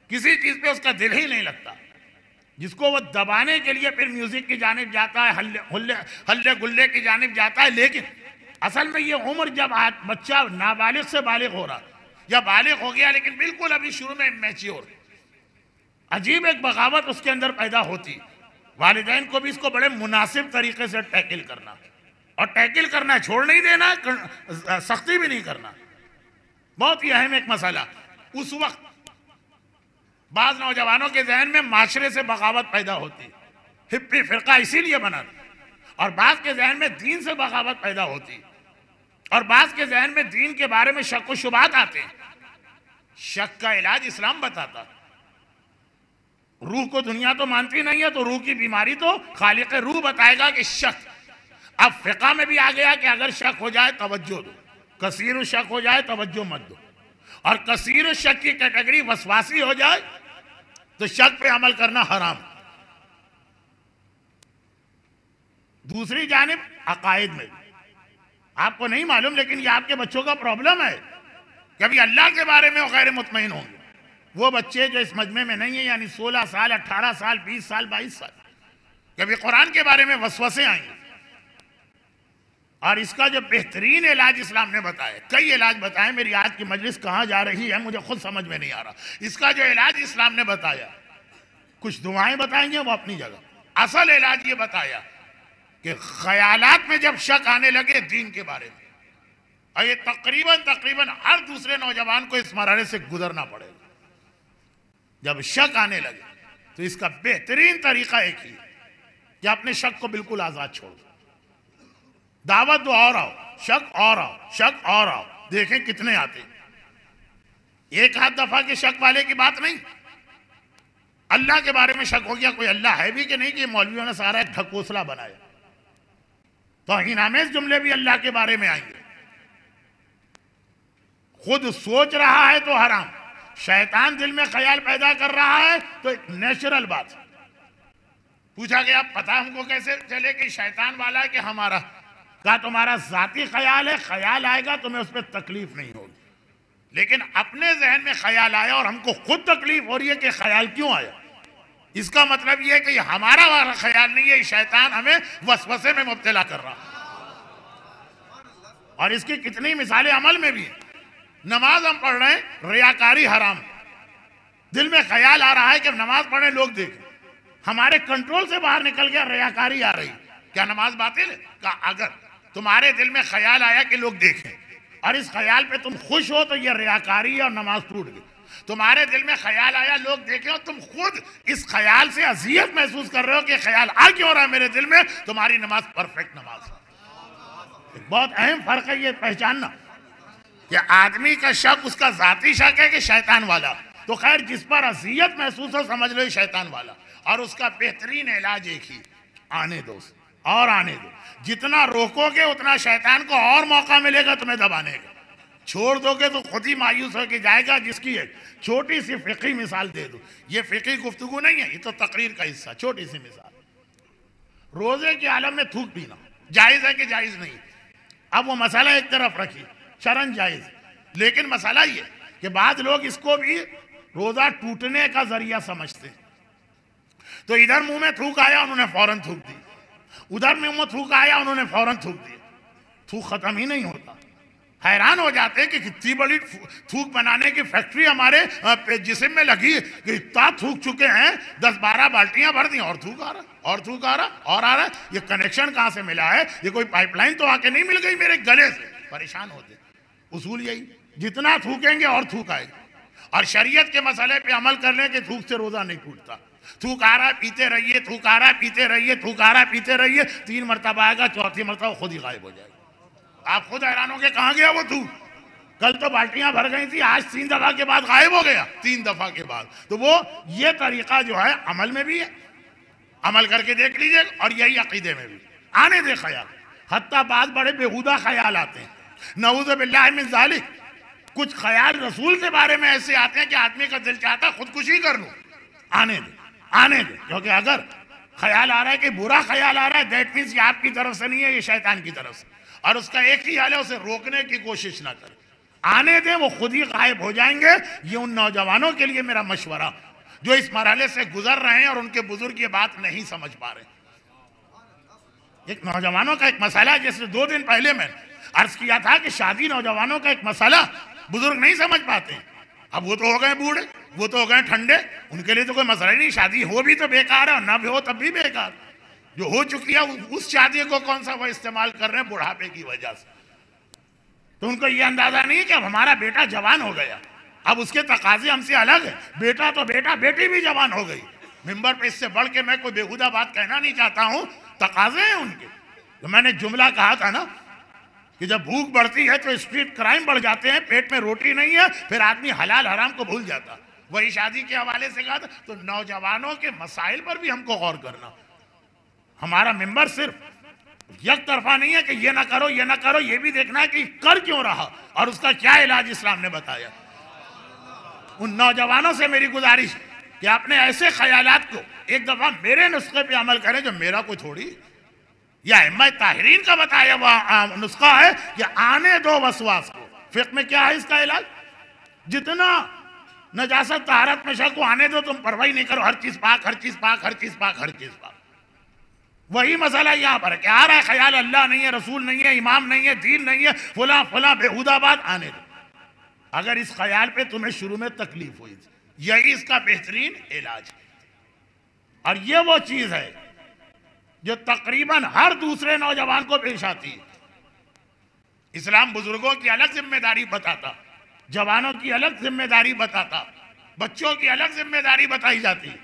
किसी चीज पे उसका दिल ही नहीं लगता, जिसको वो दबाने के लिए फिर म्यूजिक की जानिब जाता है, हल्ले गुल्ले की जानिब जाता है। लेकिन असल में ये उम्र जब बच्चा नाबालिग से बालिग हो रहा या बालिग हो गया लेकिन बिल्कुल अभी शुरू में मैच्योर, अजीब एक बगावत उसके अंदर पैदा होती। वालिदैन को भी इसको बड़े मुनासिब तरीके से टैकल करना, और टैकल करना, छोड़ नहीं देना, सख्ती भी नहीं करना। बहुत ही अहम एक मसला। उस वक्त बाज नौजवानों के जहन में माशरे से बगावत पैदा होती, हिप्पी फिरका इसीलिए बना, और बाज के जहन में दीन से बगावत पैदा होती, और बाज के जहन में दीन के बारे में शक व शुबात आते। शक का इलाज इस्लाम बताता। रूह को दुनिया तो मानती नहीं है, तो रूह की बीमारी तो खालिक रूह बताएगा कि शक। अब फिका में भी आ गया कि अगर शक हो जाए तवज्जो दो, कसीर शक हो जाए तवज्जो मत दो, और कसीर शक की कैटेगरी वसवासी हो जाए तो शक पे अमल करना हराम। दूसरी जानिब अकायद में आपको नहीं मालूम, लेकिन ये आपके बच्चों का प्रॉब्लम है। कभी अल्लाह के बारे में वो गैर मुतमईन होंगे, वो बच्चे जो इस मजमे में नहीं है, यानी 16 साल, 18 साल, 20 साल, 22 साल, कभी कुरान के बारे में वसवसे आएंगे। और इसका जो बेहतरीन इलाज इस्लाम ने बताया, कई इलाज बताए, मेरी आज की मजलिस कहाँ जा रही है मुझे खुद समझ में नहीं आ रहा। इसका जो इलाज इस्लाम ने बताया, कुछ दुआएं बताएंगे वो अपनी जगह, असल इलाज ये बताया कि ख्यालात में जब शक आने लगे दीन के बारे में, और ये तकरीबन हर दूसरे नौजवान को इस मरहले से गुजरना पड़ेगा। जब शक आने लगे तो इसका बेहतरीन तरीका एक ही कि अपने शक को बिल्कुल आजाद छोड़ दो। दावत दो और आओ, शक और आओ, शक और आओ, देखें कितने आते। एक आध दफा के शक वाले की बात नहीं, अल्लाह के बारे में शक हो गया, कोई अल्लाह है भी कि नहीं, कि मौलवियों ने सारा एक ढकोसला बनाया, तो हिनामेज जुमले भी अल्लाह के बारे में आएंगे। खुद सोच रहा है तो हराम, शैतान दिल में ख्याल पैदा कर रहा है तो एक नेचुरल बात। पूछा गया पता हमको कैसे चले कि शैतान वाला है कि हमारा? कहा तुम्हारा जाती ख्याल है, ख्याल आएगा तुम्हें उस पर तकलीफ नहीं होगी, लेकिन अपने जहन में ख्याल आया और हमको खुद तकलीफ हो रही है कि ख्याल क्यों आया, इसका मतलब यह है कि हमारा वाला ख्याल नहीं है, शैतान हमें वसवसे में मुब्तला कर रहा। और इसकी कितनी मिसालें अमल में भी है। नमाज हम पढ़ रहे हैं, रियाकारी हराम, दिल में ख्याल आ रहा है कि नमाज पढ़े लोग देखें, हमारे कंट्रोल से बाहर निकल गया, रियाकारी आ रही, क्या नमाज बातिल है? कहा अगर तुम्हारे दिल में ख्याल आया कि लोग देखें और इस ख्याल पे तुम खुश हो तो यह रियाकारी है और नमाज टूट गई। तुम्हारे दिल में ख्याल आया लोग देखें और तुम खुद इस ख्याल से अजियत महसूस कर रहे हो कि ख्याल आ क्यों रहा है मेरे दिल में, तुम्हारी नमाज परफेक्ट नमाज है। बहुत अहम फर्क है ये पहचानना कि आदमी का शक उसका जाती शक है कि शैतान वाला। तो खैर जिस पर अजियत महसूस हो समझ लो शैतान वाला, और उसका बेहतरीन इलाज एक ही, आने दो और आने दो। जितना रोकोगे उतना शैतान को और मौका मिलेगा तुम्हें दबाने का। छोड़ दोगे तो खुद ही मायूस होकर जाएगा। जिसकी एक छोटी सी फिक्री मिसाल दे दो, ये फिक्री गुफ्तगू नहीं है, ये तो तकरीर का हिस्सा, छोटी सी मिसाल। रोजे के आलम में थूक पीना जायज है कि जायज नहीं? अब वो मसाला एक तरफ रखिए, शरन जायज, लेकिन मसाला ये कि बाद लोग इसको भी रोजा टूटने का जरिया समझते। तो इधर मुंह में थूक आया उन्होंने फौरन थूक दी, उधर मुंह में थूक आया उन्होंने फौरन थूक दी। थूक खत्म ही नहीं होता, हैरान हो जाते हैं कि कितनी बड़ी थूक बनाने की फैक्ट्री हमारे जिस्म में लगी है कि इतना थूक चुके हैं, 10-12 बाल्टियां भर दी और थूक आ रहा और थूक आ रहा और आ रहा। ये कनेक्शन कहाँ से मिला है? ये कोई पाइपलाइन तो आके नहीं मिल गई मेरे गले से। परेशान होते। उसूल यही, जितना थूकेंगे और थूक आएगी। और शरीयत के मसले पे अमल करने के थूक से रोजा नहीं टूटता। थूक आ रहा है पीते रहिए, थूक आ रहा है पीते रहिए, थूक आ रहा है पीते रहिए, 3 मरतबा आएगा, चौथी मरतबा खुद ही गायब हो जाएगा। आप खुद हैरान हो गए कहाँ गया वो थूक। कल तो बाल्टियां भर गई थी, आज 3 दफा के बाद गायब हो गया। 3 दफा के बाद। तो वो ये तरीका जो है अमल में भी है, अमल करके देख लीजिए। और यही अकीदे में भी आने दे ख्याल। हत्ता बाद बड़े बेहुदा ख्याल आते हैं, नऊज़ बिल्लाह मिन ज़ालिक। कुछ ख्याल रसूल के बारे में ऐसे आते हैं कि आदमी का दिल चाहता खुदकुशी कर लूं। आने दे, आने दे। क्योंकि अगर ख्याल आ रहा है कि बुरा ख्याल आ रहा है, दैट मीन्स ये आपकी तरफ से नहीं है, ये शैतान की तरफ से। और उसका एक ही हाल है, उसे रोकने की कोशिश ना करें। आने दें, वो खुद ही गायब हो जाएंगे। ये उन नौजवानों के लिए मेरा मशवरा जो इस मरहले से गुजर रहे हैं और उनके बुजुर्ग ये बात नहीं समझ पा रहे। एक नौजवानों का एक मसला, जैसे 2 दिन पहले मैं अर्ज किया था कि शादी नौजवानों का एक मसला बुजुर्ग नहीं समझ पाते। अब वो तो हो गए बूढ़े, वो तो हो गए ठंडे, उनके लिए तो कोई मसला ही नहीं। शादी हो भी तो बेकार है और ना भी हो तब भी बेकार। जो हो चुकी है उस शादी को कौन सा वो इस्तेमाल कर रहे हैं बुढ़ापे की वजह से। तो उनको ये अंदाजा नहीं है कि अब हमारा बेटा जवान हो गया, अब उसके तकाजे हमसे अलग है। बेटा तो बेटा, बेटी भी जवान हो गई। मिंबर पे इससे बढ़ के मैं कोई बेहुदा बात कहना नहीं चाहता हूं, तकाजे हैं उनके। तो मैंने जुमला कहा था ना कि जब भूख बढ़ती है तो स्ट्रीट क्राइम बढ़ जाते हैं, पेट में रोटी नहीं है, फिर आदमी हलाल हराम को भूल जाता। वही शादी के हवाले से कहा था। तो नौजवानों के मसाइल पर भी हमको गौर करना। हमारा मिंबर सिर्फ एक तरफा नहीं है कि ये ना करो ये ना करो, ये भी देखना है कि कर क्यों रहा और उसका क्या इलाज इस्लाम ने बताया। उन नौजवानों से मेरी गुजारिश कि अपने ऐसे ख्यालात को एक दफा मेरे नुस्खे पे अमल करें जो मेरा कोई थोड़ी या इमाम ताहिरीन का बताया हुआ नुस्खा है कि आने दो वसवास को। फिक़्ह में क्या है इसका इलाज? जितना नजासत तहारत में शक को आने दो, तुम परवाही नहीं करो, हर चीज पाक, हर चीज पाक, हर चीज पाक, हर चीज पाक। वही मसला यहाँ पर क्या आ रहा है? ख्याल अल्लाह नहीं है, रसूल नहीं है, इमाम नहीं है, दीन नहीं है, फुला फुला बेहुदा बात आने दो। अगर इस ख्याल पे तुम्हें शुरू में तकलीफ हुई थी, यही इसका बेहतरीन इलाज है। और ये वो चीज है जो तकरीबन हर दूसरे नौजवान को पेश आती है। इस्लाम बुजुर्गों की अलग जिम्मेदारी बताता, जवानों की अलग जिम्मेदारी बताता, बच्चों की अलग जिम्मेदारी बताई जाती है।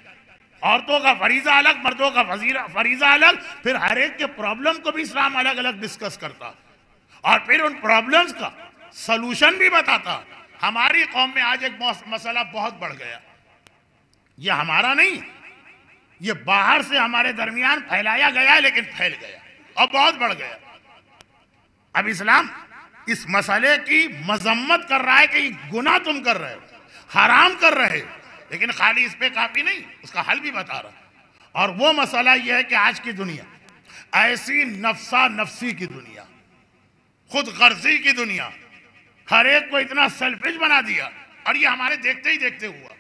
औरतों का फरीजा अलग, मर्दों का फरीजा अलग। फिर हर एक के प्रॉब्लम को भी इस्लाम अलग अलग डिस्कस करता और फिर उन प्रॉब्लम्स का सलूशन भी बताता। हमारी कौम में आज एक मसला बहुत बढ़ गया। ये हमारा नहीं, ये बाहर से हमारे दरमियान फैलाया गया है, लेकिन फैल गया और बहुत बढ़ गया। अब इस्लाम इस मसले की मजम्मत कर रहा है कि गुनाह तुम कर रहे हो, हराम कर रहे हो, लेकिन खाली इस पे काफी नहीं, उसका हल भी बता रहा। और वो मसला यह है कि आज की दुनिया ऐसी नफ्सा नफ्सी की दुनिया, खुद गर्जी की दुनिया, हर एक को इतना सेल्फिश बना दिया। और ये हमारे देखते ही देखते हुआ।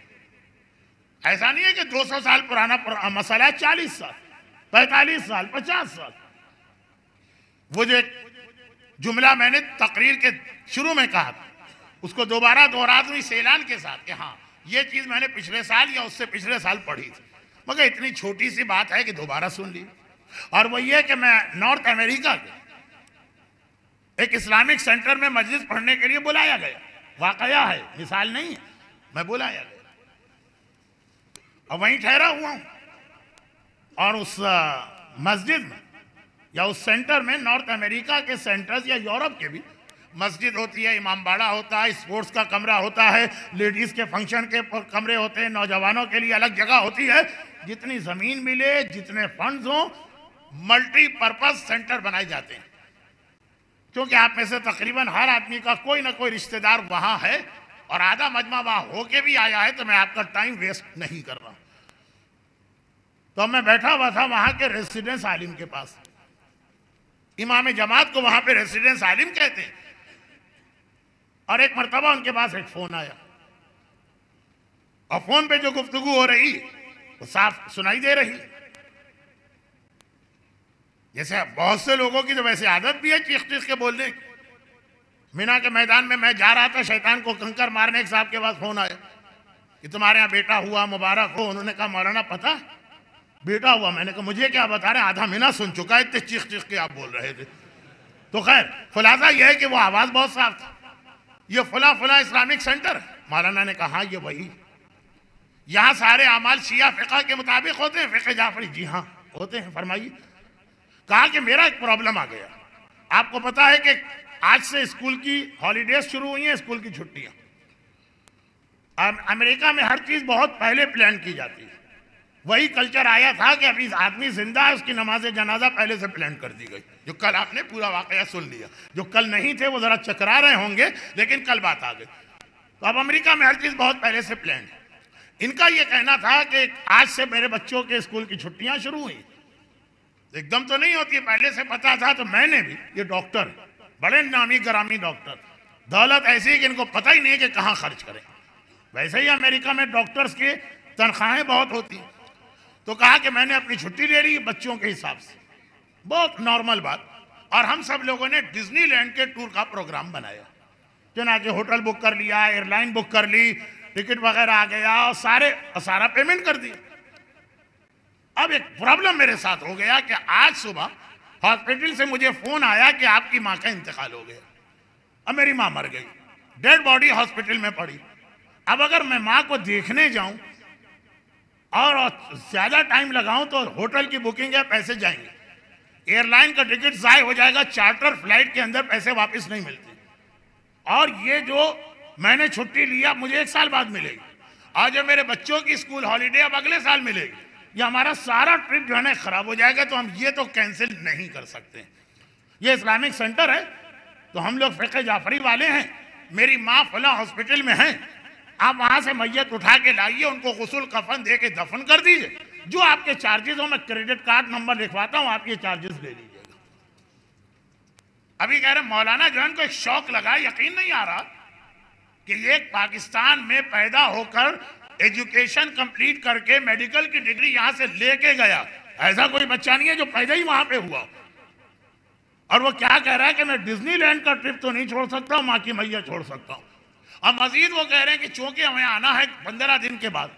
ऐसा नहीं है कि 200 साल पुराना मसला है, 40 साल, 45 साल, 50 साल। वो जो जुमला मैंने तकरीर के शुरू में कहा था, उसको दोबारा दोहरा दूं इस ऐलान के साथ कि हाँ, ये चीज मैंने पिछले साल या उससे पिछले साल पढ़ी थी, मगर इतनी छोटी सी बात है कि दोबारा सुन ली। और वो ये कि मैं नॉर्थ अमेरिका के एक इस्लामिक सेंटर में मजलिस पढ़ने के लिए बुलाया गया। वाकया है, मिसाल नहीं है, मैं बुलाया गया और वहीं ठहरा हुआ हूं। और उस मस्जिद में या उस सेंटर में, नॉर्थ अमेरिका के सेंटर्स या यूरोप के भी मस्जिद होती है, इमाम बाड़ा होता है, स्पोर्ट्स का कमरा होता है, लेडीज के फंक्शन के कमरे होते हैं, नौजवानों के लिए अलग जगह होती है। जितनी जमीन मिले, जितने फंड्स हों, मल्टीपर्पज सेंटर बनाए जाते हैं। क्योंकि आप में से तकरीबन हर आदमी का कोई ना कोई रिश्तेदार वहां है और आधा मजमा वहां होके भी आया है, तो मैं आपका टाइम वेस्ट नहीं कर रहा। तो मैं बैठा हुआ था वहां के रेसिडेंस आलिम के पास। इमाम जमात को वहां पे रेसिडेंस आलिम कहते हैं। और एक मर्तबा उनके पास एक फोन आया और फोन पे जो गुफ्तगू हो रही वो साफ सुनाई दे रही। जैसे बहुत से लोगों की तो वैसे आदत भी है चीख चीख के बोलने की, मीना के मैदान में मैं जा रहा था, शैतान को कंकर मारने एक साहब के पास फोन आया कि तुम्हारे यहाँ बेटा हुआ, मुबारक हो। उन्होंने कहा मौलाना पता बेटा हुआ? मैंने कहा मुझे क्या बता रहे, आधा मीना सुन चुका है, इतने चीख चीख के आप बोल रहे थे। तो खैर खुलासा यह है कि वो आवाज बहुत साफ था, ये फुला फुला इस्लामिक सेंटर है। मौलाना ने कहा ये वही, यहाँ सारे अमाल शिया फिक़ह के मुताबिक होते हैं, फिक़ह जाफरी? जी हाँ होते हैं। फरमाइए। कहा कि मेरा एक प्रॉब्लम आ गया। आपको पता है कि आज से स्कूल की हॉलीडेज शुरू हुई हैं, स्कूल की छुट्टियां। अमेरिका में हर चीज बहुत पहले प्लान की जाती है। वही कल्चर आया था कि अभी आदमी जिंदा है, उसकी नमाज जनाजा पहले से प्लान कर दी गई। जो कल आपने पूरा वाकया सुन लिया, जो कल नहीं थे वो जरा चकरा रहे होंगे, लेकिन कल बात आ गई। तो अब अमेरिका में हर चीज बहुत पहले से प्लान है। इनका ये कहना था कि आज से मेरे बच्चों के स्कूल की छुट्टियां शुरू हुई। एकदम तो नहीं होती, पहले से पता था। तो मैंने भी, ये डॉक्टर बड़े नामी ग्रामी डॉक्टर, दौलत ऐसी है कि इनको पता ही नहीं है कि कहाँ खर्च करें। वैसे ही अमेरिका में डॉक्टर्स की तनख्वाहें बहुत होती हैं। तो कहा कि मैंने अपनी छुट्टी ले ली बच्चों के हिसाब से, बहुत नॉर्मल बात। और हम सब लोगों ने डिज्नीलैंड के टूर का प्रोग्राम बनाया। चुनाचे होटल बुक कर लिया, एयरलाइन बुक कर ली, टिकट वगैरह आ गया और सारा पेमेंट कर दिया। अब एक प्रॉब्लम मेरे साथ हो गया कि आज सुबह हॉस्पिटल से मुझे फोन आया कि आपकी माँ का इंतकाल हो गया। अब मेरी माँ मर गई, डेड बॉडी हॉस्पिटल में पड़ी। अब अगर मैं माँ को देखने जाऊं और ज्यादा टाइम लगाऊं तो होटल की बुकिंग है, पैसे जाएंगे, एयरलाइन का टिकट जाय हो जाएगा, चार्टर फ्लाइट के अंदर पैसे वापस नहीं मिलते। और ये जो मैंने छुट्टी लिया मुझे 1 साल बाद मिलेगी, और जो मेरे बच्चों की स्कूल हॉलीडे अब अगले साल मिलेगी। ये हमारा सारा ट्रिप जो है ना खराब हो जाएगा। तो हम ये तो कैंसिल नहीं कर सकते। ये इस्लामिक सेंटर है, तो हम लोग फ़िक़ह जाफरी वाले हैं। मेरी माँ फला हॉस्पिटल में है, आप वहां से मैयत उठा के लाइए, उनको गुस्ल कफन दे के दफन कर दीजिए। जो आपके चार्जेस हो, मैं क्रेडिट कार्ड नंबर लिखवाता हूं, आप ये चार्जेस ले लीजिएगा। अभी कह रहे मौलाना जो है को एक शौक लगा, यकीन नहीं आ रहा कि ये पाकिस्तान में पैदा होकर एजुकेशन कंप्लीट करके मेडिकल की डिग्री यहां से लेके गया। ऐसा कोई बच्चा नहीं है जो पैदा ही वहां पे हुआ। और वो क्या कह रहा है कि मैं डिज्नीलैंड का ट्रिप तो नहीं छोड़ सकता हूं, माँ की मैया छोड़ सकता हूं। अब मजीद वो कह रहे हैं कि चूंकि हमें आना है 15 दिन के बाद,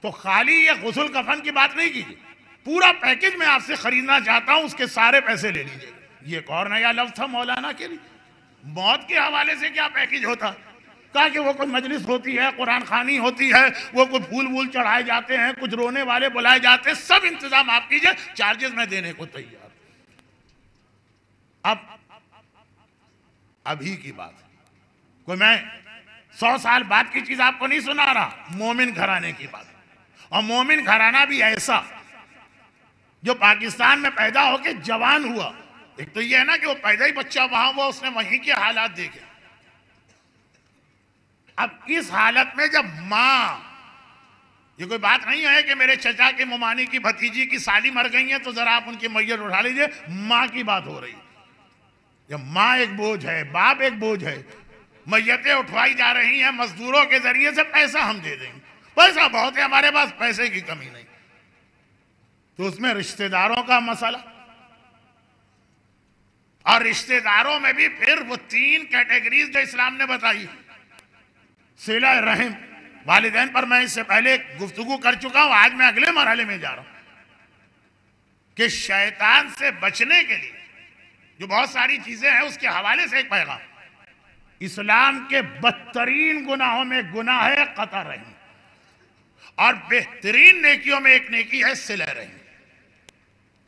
तो खाली ये गुस्ल कफन की बात नहीं कीजिए, पूरा पैकेज मैं आपसे खरीदना चाहता हूं, उसके सारे पैसे ले लीजिए। ये एक और नया लफ्ज था मौलाना के लिए। मौत के हवाले से क्या पैकेज होता? कहा कि वो कोई मजलिस होती है, कुरान खानी होती है, वो कोई फूल वूल चढ़ाए जाते हैं, कुछ रोने वाले बुलाए जाते हैं, सब इंतजाम आप कीजिए, चार्जेस मैं देने को तैयार। अब अभी की बात, कोई मैं 100 साल बाद की चीज आपको नहीं सुना रहा, मोमिन घराने की बात। और मोमिन घराना भी ऐसा जो पाकिस्तान में पैदा होके जवान हुआ। एक तो ये है ना कि वो पैदा ही बच्चा वहां हुआ, उसने वहीं के हालात देखे। अब इस हालत में जब माँ, ये कोई बात नहीं है कि मेरे चचा के मुमानी की भतीजी की साली मर गई है तो जरा आप उनकी मैयत उठा लीजिए, माँ की बात हो रही है। जब माँ एक बोझ है, बाप एक बोझ है, मैयतें उठवाई जा रही हैं मजदूरों के जरिए से, पैसा हम दे देंगे, पैसा बहुत है हमारे पास, पैसे की कमी नहीं। तो उसमें रिश्तेदारों का मसला, और रिश्तेदारों में भी फिर वो 3 कैटेगरीज जो इस्लाम ने बताई। सिला रहम, वालिदैन पर मैं इससे पहले गुफ्तगू कर चुका हूं, आज मैं अगले मरहले में जा रहा हूं कि शैतान से बचने के लिए जो बहुत सारी चीजें हैं उसके हवाले से एक पैगाम। इस्लाम के बदतरीन गुनाहों में गुनाह है कता रहम, और बेहतरीन नेकियों में एक नेकी है सिला रहम।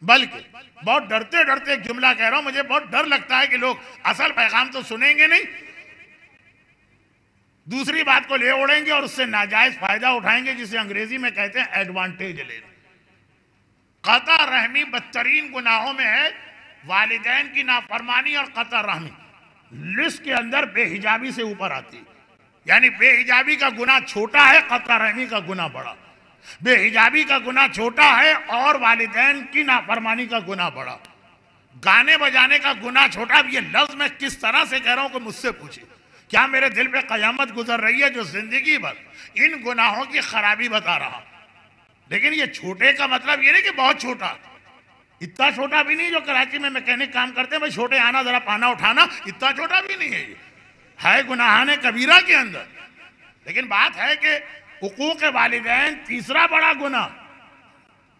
बल्कि बहुत डरते डरते एक जुमला कह रहा हूं, मुझे बहुत डर लगता है कि लोग असल पैगाम तो सुनेंगे नहीं, दूसरी बात को ले उड़ेंगे और उससे नाजायज फायदा उठाएंगे, जिसे अंग्रेजी में कहते हैं एडवांटेज लेना। कता रहमी बदतरीन गुनाहों में है वालिदैन की नाफरमानी और कता रहमी। लिस्ट के अंदर बेहिजाबी से ऊपर आती, यानी बेहिजाबी का गुनाह छोटा है, कता रहमी का गुनाह बड़ा। बेहिजाबी का गुनाह छोटा है और वालिदैन की नाफरमानी का गुनाह बड़ा। गाने बजाने का गुनाह छोटा। अब ये लफ्ज मैं किस तरह से कह रहा हूं कि मुझसे पूछिए, क्या मेरे दिल पे कयामत गुजर रही है जो जिंदगी भर इन गुनाहों की खराबी बता रहा। लेकिन ये छोटे का मतलब ये नहीं कि बहुत छोटा, इतना छोटा भी नहीं जो कराची में मैकेनिक काम करते हैं, भाई छोटे आना जरा पाना उठाना, इतना छोटा भी नहीं है। ये है गुनाहाने कबीरा के अंदर। लेकिन बात है कि हुकूक वालिदैन तीसरा बड़ा गुनाह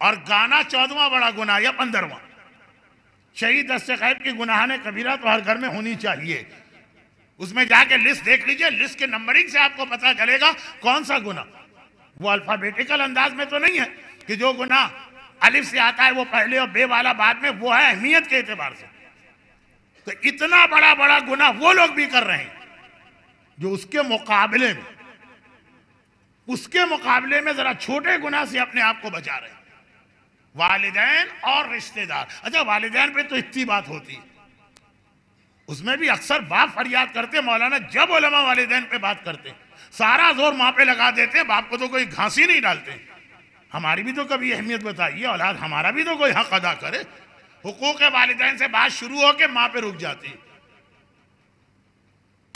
और गाना 14वां बड़ा गुनाह या 15वां। शहीद दस्ते गैब की गुनाहाने कबीरा तो हर घर में होनी चाहिए। उसमें जाके लिस्ट देख लीजिए, लिस्ट के नंबरिंग से आपको पता चलेगा कौन सा गुनाह। वो अल्फाबेटिकल अंदाज में तो नहीं है कि जो गुनाह अलिफ से आता है वो पहले और बे वाला बाद में, वो है अहमियत के एतबार से। तो इतना बड़ा बड़ा गुनाह वो लोग भी कर रहे हैं जो उसके मुकाबले में जरा छोटे गुनाह से अपने आप को बचा रहे हैं। वालिदैन और रिश्तेदार। अच्छा, वालिदैन पे तो इतनी बात होती है, उसमें भी अक्सर बाप फरियाद करते मौलाना, जब उलमा वालिदैन पे बात करते सारा जोर माँ पे लगा देते, बाप को तो कोई घासी नहीं डालते। हमारी भी तो कभी अहमियत बताइए, औलाद हमारा भी तो कोई हक अदा करे। हुकूक वालिदैन से बात शुरू होकर माँ पे रुक जाती।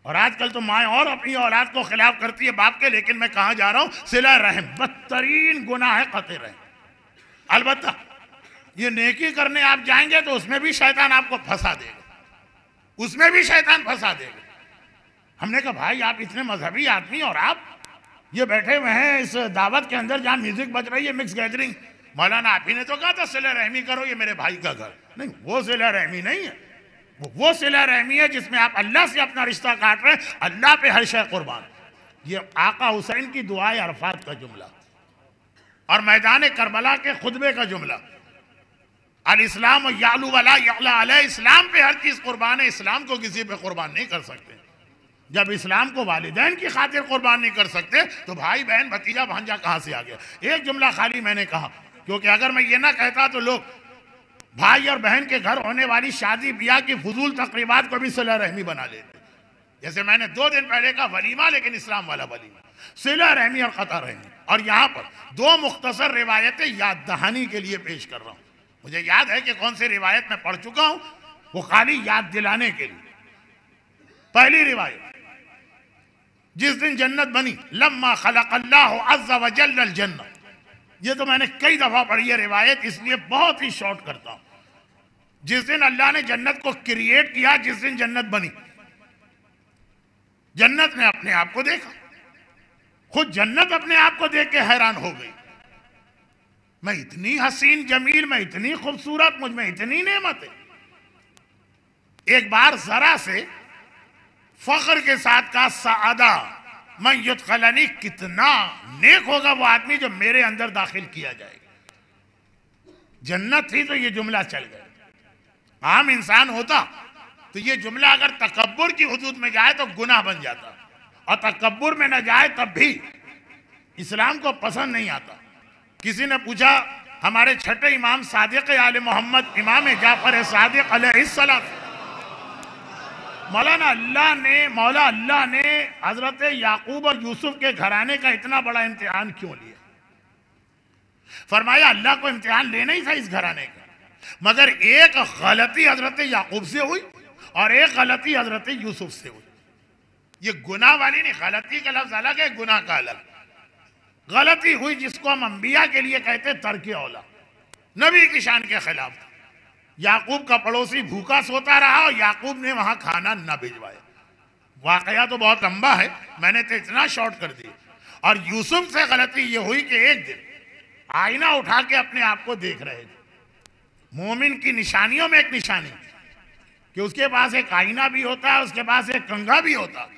और आजकल तो माँ और अपनी औलाद को खिलाफ करती है बाप के। लेकिन मैं कहाँ जा रहा हूँ, सिला रहम बदतरीन गुनाह है कते रहम। अलबत्ता ये नेकी करने आप जाएंगे तो उसमें भी शैतान आपको फंसा देगा, उसमें भी शैतान फंसा देगा। हमने कहा भाई आप इतने मजहबी आदमी और आप ये बैठे हुए हैं इस दावत के अंदर जहाँ म्यूजिक बज रही है, मिक्स गैदरिंग। मौलाना आप ही ने तो कहा था सिला रहमी करो, ये मेरे भाई का घर। नहीं, वो सिला रहमी नहीं है। वो सिला रहमी है जिसमें आप अल्लाह से अपना रिश्ता काट रहे हैं, अल्लाह पे हर शय कुर्बान। ये आका हुसैन की दुआए अरफात का जुमला और मैदान करबला के खुतबे का जुमला। अल इस्लाम यालू वला यअला अलैह, इस्लाम पे हर चीज कुर्बान है, इस्लाम को किसी पे कुर्बान नहीं कर सकते। जब इस्लाम को वालिदैन की खातिर कुर्बान नहीं कर सकते तो भाई बहन भतीजा भांजा कहां से आ गया। एक जुमला खाली मैंने कहा, क्योंकि अगर मैं ये ना कहता तो लोग भाई और बहन के घर होने वाली शादी ब्याह की फजूल तकरीबात को भी सिला रहमी बना लेते। जैसे मैंने 2 दिन पहले कहा वलीमा, लेकिन इस्लाम वाला वलीमा, सिला रहमी और कता रहमी। और यहाँ पर 2 मुख्तसर रिवायतें याद दहानी के लिए पेश कर रहा हूँ। मुझे याद है कि कौन सी रिवायत मैं पढ़ चुका हूँ, वो खाली याद दिलाने के लिए। पहली रिवायत, जिस दिन जन्नत बनी, लम्मा खलक़ल्लाहु अज़्ज़ा व जल्ल अल जन्नत। ये तो मैंने कई दफा पढ़ी है रिवायत, इसलिए बहुत ही शॉर्ट करता हूं। जिस दिन अल्लाह ने जन्नत को क्रिएट किया, जिस दिन जन्नत बनी, जन्नत ने अपने आप को देखा। खुद जन्नत अपने आप को देख के हैरान हो गई। मैं इतनी हसीन जमील, मैं इतनी खूबसूरत, मुझ में इतनी नेमत है। एक बार जरा से फख्र के साथ का सादा मैं युदखलनी, कितना नेक होगा वो आदमी जो मेरे अंदर दाखिल किया जाएगा। जन्नत थी तो ये जुमला चल गया। आम इंसान होता तो ये जुमला अगर तकब्बुर की हुदूद में जाए तो गुनाह बन जाता, और तकब्बुर में न जाए तब भी इस्लाम को पसंद नहीं आता। किसी ने पूछा हमारे छठे इमाम सादिक आले मोहम्मद इमाम जाफर सादिक अलैहिस्सलाम, मौला अल्लाह ने हजरत याकूब और यूसुफ के घराने का इतना बड़ा इम्तिहान क्यों लिया? फरमाया अल्लाह को इम्तिहान लेना ही था इस घराने का, मगर एक गलती हजरत याकूब से हुई और एक गलती हजरत यूसुफ से हुई। ये गुनाह वाली नहीं, गलती का लफ्ज अलग है, गुनाह का अलग। गलती हुई जिसको हम अंबिया के लिए कहते तर्क औला, नबी की शान के खिलाफ। याकूब का पड़ोसी भूखा सोता रहा और याकूब ने वहां खाना न भिजवाया। वाकया तो बहुत लंबा है, मैंने तो इतना शॉर्ट कर दिया। और यूसुफ से गलती ये हुई कि एक दिन आईना उठा के अपने आप को देख रहे थे। मोमिन की निशानियों में एक निशानी कि उसके पास एक आईना भी होता है, उसके पास एक कंघा भी होता है।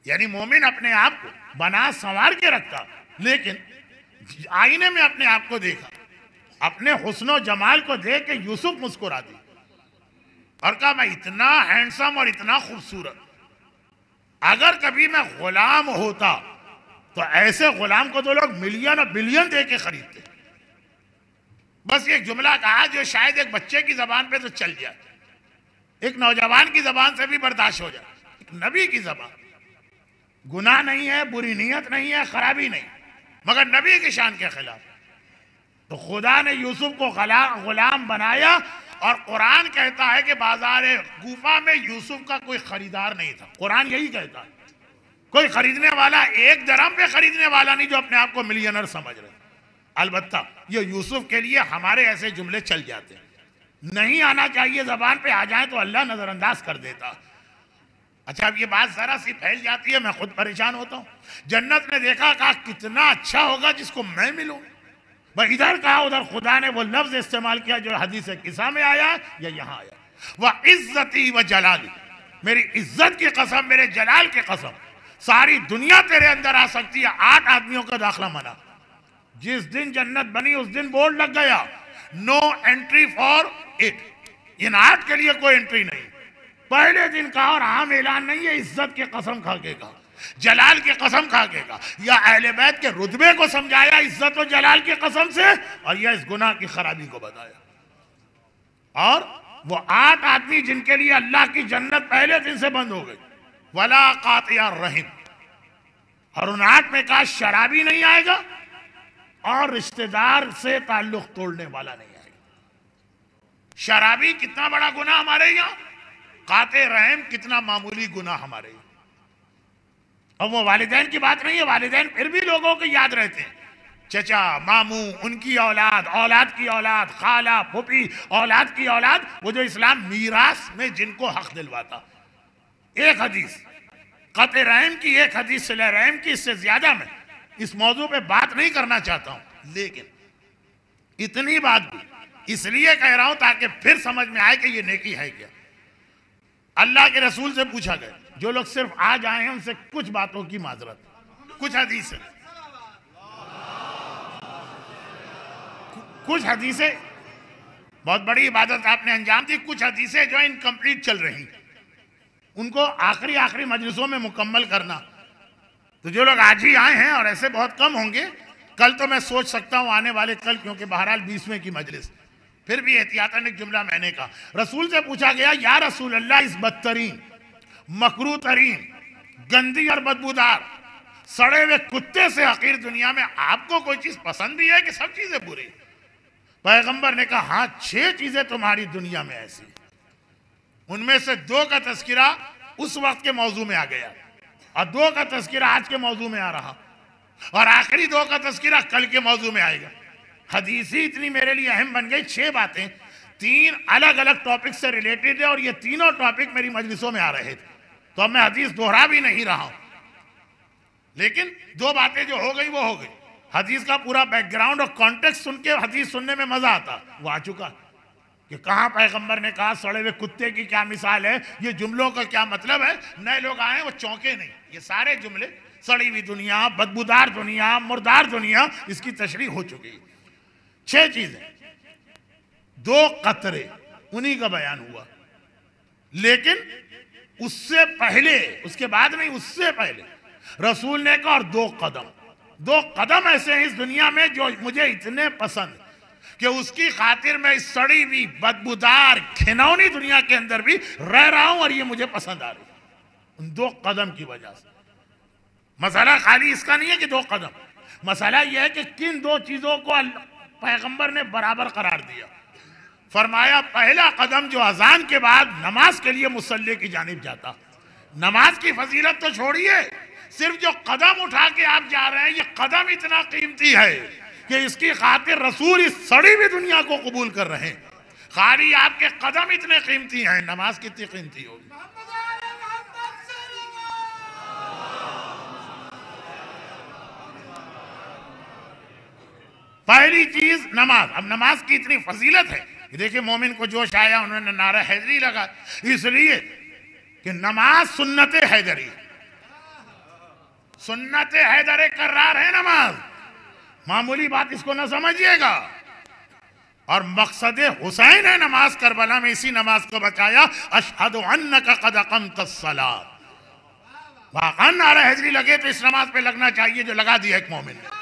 यानी मोमिन अपने आप को बना संवार के रखता, लेकिन आईने में अपने आप को देखा, अपने हुस्नो जमाल को देख के यूसुफ मुस्कुरा दी और कहा मैं इतना हैंडसम और इतना खूबसूरत, अगर कभी मैं गुलाम होता तो ऐसे गुलाम को तो लोग मिलियन और बिलियन दे के खरीदते। बस एक जुमला कहा जो शायद एक बच्चे की जबान पे तो चल जाए, एक नौजवान की जबान से भी बर्दाश्त हो जाए, एक नबी की जबान। गुनाह नहीं है, बुरी नीयत नहीं है, खराबी नहीं, मगर नबी की शान के खिलाफ। तो खुदा ने यूसुफ को गुलाम बनाया और कुरान कहता है कि बाजार गुफा में यूसुफ का कोई खरीदार नहीं था। कुरान यही कहता है, कोई खरीदने वाला, एक दरम पे खरीदने वाला नहीं जो अपने आप को मिलियनर समझ रहे। अलबत्ता ये यूसुफ के लिए हमारे ऐसे जुमले चल जाते हैं, नहीं आना चाहिए जबान पे, आ जाए तो अल्लाह नजरअंदाज कर देता। अच्छा, अब ये बात जरा सी फैल जाती है, मैं खुद परेशान होता हूँ। जन्नत ने देखा, कहा कितना अच्छा होगा जिसको मैं मिलूं, वह इधर कहा उधर खुदा ने वो लफ्ज इस्तेमाल किया जो हदीस किस्सा में आया या यहाँ आया, वह इज्जती व जलाली, मेरी इज्जत की कसम, मेरे जलाल की कसम, सारी दुनिया तेरे अंदर आ सकती है, 8 आदमियों का दाखिला मना। जिस दिन जन्नत बनी उस दिन बोर्ड लग गया, नो एंट्री फॉर इट, इन 8 के लिए कोई एंट्री नहीं। पहले दिन कहा और आम ऐलान नहीं है, इज्जत की कसम खा के कहा, जलाल की कसम खा के कहा, या अहले बैत के रुतबे को समझाया इज्जत और जलाल की कसम से, और यह इस गुनाह की खराबी को बताया। और वो 8 आदमी जिनके लिए अल्लाह की जन्नत पहले दिन से बंद हो गई, वला कातिया रहीम, और उन 8 में कहा शराबी नहीं आएगा और रिश्तेदार से ताल्लुक तोड़ने वाला नहीं आएगा। शराबी कितना बड़ा गुनाह हमारे यहाँ, काते रहम कितना मामूली गुनाह हमारे यहाँ। अब वो वालिदैन की बात नहीं है, वालिदैन फिर भी लोगों को याद रहते हैं, चचा मामू, उनकी औलाद, औलाद की औलाद, खाला फूफी, औलाद की औलाद, वो जो इस्लाम मीरास में जिनको हक दिलवाता। एक हदीस कते रहम की, एक हदीस सिले रहम की, इससे ज्यादा मैं इस मौजू पे बात नहीं करना चाहता हूं, लेकिन इतनी बात भी इसलिए कह रहा हूं ताकि फिर समझ में आए कि ये नेकी है क्या। अल्लाह के रसूल से पूछा गया, जो लोग सिर्फ आज आए हैं उनसे कुछ बातों की माजरत, कुछ हदीसें, कुछ हदीसें, बहुत बड़ी इबादत आपने अंजाम दी, कुछ हदीसें जो इनकम्प्लीट चल रही, उनको आखिरी मजलिसों में मुकम्मल करना। तो जो लोग आज ही आए हैं, और ऐसे बहुत कम होंगे, कल तो मैं सोच सकता हूं आने वाले कल, क्योंकि बहरहाल 20वें की मजलिस, फिर भी एहतियातन एक जुमला मैंने कहा। रसूल से पूछा गया, या रसूल अल्लाह, इस बदतरीन, मकरू तरीन, गंदी और बदबूदार, सड़े हुए कुत्ते से हकीर दुनिया में आपको कोई चीज पसंद भी है कि सब चीजें बुरी? पैगंबर ने कहा, हाँ 6 चीजें तुम्हारी दुनिया में ऐसी, उनमें से 2 का तस्किरा उस वक्त के मौजू में आ गया, और 2 का तस्किरा आज के मौजू में आ रहा, और आखिरी 2 का तस्किरा कल के मौजू में आएगा। हदीस ही इतनी मेरे लिए अहम बन गई, 6 बातें 3 अलग अलग टॉपिक से रिलेटेड है, और ये तीनों टॉपिक मेरी मजलिसों में आ रहे थे, तो अब मैं हदीस दोहरा भी नहीं रहा हूं, लेकिन 2 बातें जो हो गई वो हो गई। हदीस का पूरा बैकग्राउंड और कॉन्टेक्स्ट सुन के हदीस सुनने में मजा आता, वो आ चुका कि कहां पैगंबर ने कहा सड़े हुए कुत्ते की क्या मिसाल है, ये जुमलों का क्या मतलब है। नए लोग आए वो चौंके नहीं, ये सारे जुमले, सड़ी हुई दुनिया, बदबूदार दुनिया, मुर्दार दुनिया, इसकी तशरीह हो चुकी। 6 चीजें, 2 कतरे, उन्हीं का बयान हुआ, लेकिन उससे पहले, उसके बाद नहीं, उससे पहले रसूल ने कहा, और 2 कदम, 2 कदम ऐसे हैं इस दुनिया में जो मुझे इतने पसंद कि उसकी खातिर मैं इस सड़ी हुई बदबूदार घिनौनी दुनिया के अंदर भी रह रहा हूं, और ये मुझे पसंद आ रही, उन 2 कदम की वजह से। मसला खाली इसका नहीं है कि 2 कदम, मसला यह है कि किन 2 चीजों को पैगंबर ने बराबर करार दिया। फरमाया, पहला कदम जो अजान के बाद नमाज के लिए मुसल्ले की जानिब जाता, नमाज की फजीलत तो छोड़िए, सिर्फ जो कदम उठा के आप जा रहे हैं, ये कदम इतना कीमती है कि इसकी खातिर रसूल इस सड़ी हुई दुनिया को कबूल कर रहे हैं। खाली आपके कदम इतने कीमती हैं, नमाज कितनी कीमती होगी। पहली चीज नमाज। अब नमाज की इतनी फजीलत है, देखिए मोमिन को जोश आया, उन्होंने नारा हैदरी लगा, इसलिए कि नमाज सुन्नत हैदरी, सुन्नत हैदर करार है नमाज, मामूली बात इसको ना समझिएगा। और मकसद हुसैन है नमाज, करबला में इसी नमाज को बचाया, अशहदु अन्नका कद अक़मतस सलात। वाक़ई नारा हैदरी लगे तो इस नमाज पे लगना चाहिए जो लगा दिया एक मोमिन ने।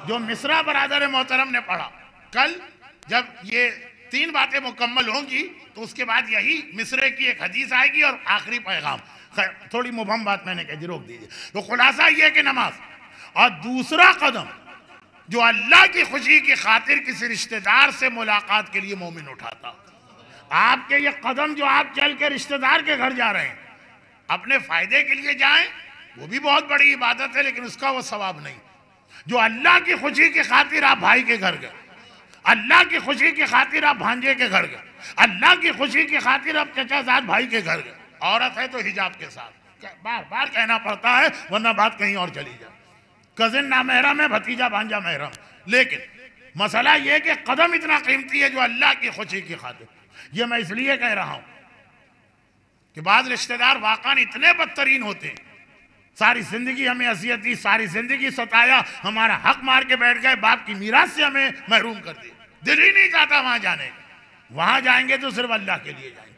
जो मिस्रा बरादर मोहतरम ने पढ़ा, कल जब ये 3 बातें मुकम्मल होंगी तो उसके बाद यही मिस्रे की एक हदीस आएगी और आखिरी पैगाम। थोड़ी मुबहम बात मैंने कह दी, रोक दीजिए। तो खुलासा ये कि नमाज, और दूसरा कदम जो अल्लाह की खुशी की खातिर किसी रिश्तेदार से मुलाकात के लिए मोमिन उठाता। आपके ये कदम जो आप चल के रिश्तेदार के घर जा रहे हैं, अपने फायदे के लिए जाएं, वो भी बहुत बड़ी इबादत है, लेकिन उसका वो सवाब नहीं। जो अल्लाह की खुशी की खातिर आप भाई के घर गए, अल्लाह की खुशी की खातिर आप भांजे के घर गए, अल्लाह की खुशी की खातिर आप चचाजाद भाई के घर गए, औरत है तो हिजाब के साथ, बार बार कहना पड़ता है वरना बात कहीं और चली जाए। कजिन ना महरम है, भतीजा भांजा महरम, लेकिन मसला यह कि कदम इतना कीमती है जो अल्लाह की खुशी की खातिर। ये मैं इसलिए कह रहा हूं कि बाद रिश्तेदार वाकई इतने बदतरीन होते हैं, सारी जिंदगी हमें असियत दी, सारी जिंदगी सताया, हमारा हक मार के बैठ गए, बाप की मीरास से हमें महरूम कर दिया, दिल ही नहीं चाहता वहां जाने का। वहां जाएंगे तो सिर्फ अल्लाह के लिए जाएंगे।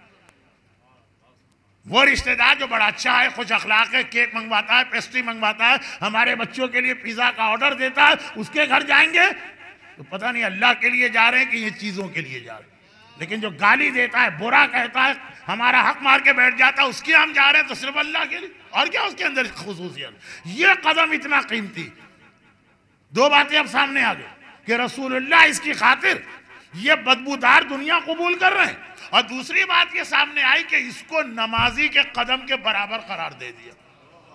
वो रिश्तेदार जो बड़ा अच्छा है, खुश अखलाक है, केक मंगवाता है, पेस्ट्री मंगवाता है, हमारे बच्चों के लिए पिज्जा का ऑर्डर देता है, उसके घर जाएंगे तो पता नहीं अल्लाह के लिए जा रहे हैं कि ये चीजों के लिए जा रहे हैं। लेकिन जो गाली देता है, बुरा कहता है, हमारा हक मार के बैठ जाता है, उसके हम जा रहे हैं तो सिर्फ अल्लाह के लिए, और क्या उसके अंदर खुसूसियत। ये कदम इतना कीमती। दो बातें अब सामने आ गई कि रसूलुल्लाह इसकी खातिर ये बदबूदार दुनिया कबूल कर रहे हैं, और दूसरी बात ये सामने आई कि इसको नमाजी के कदम के बराबर करार दे दिया।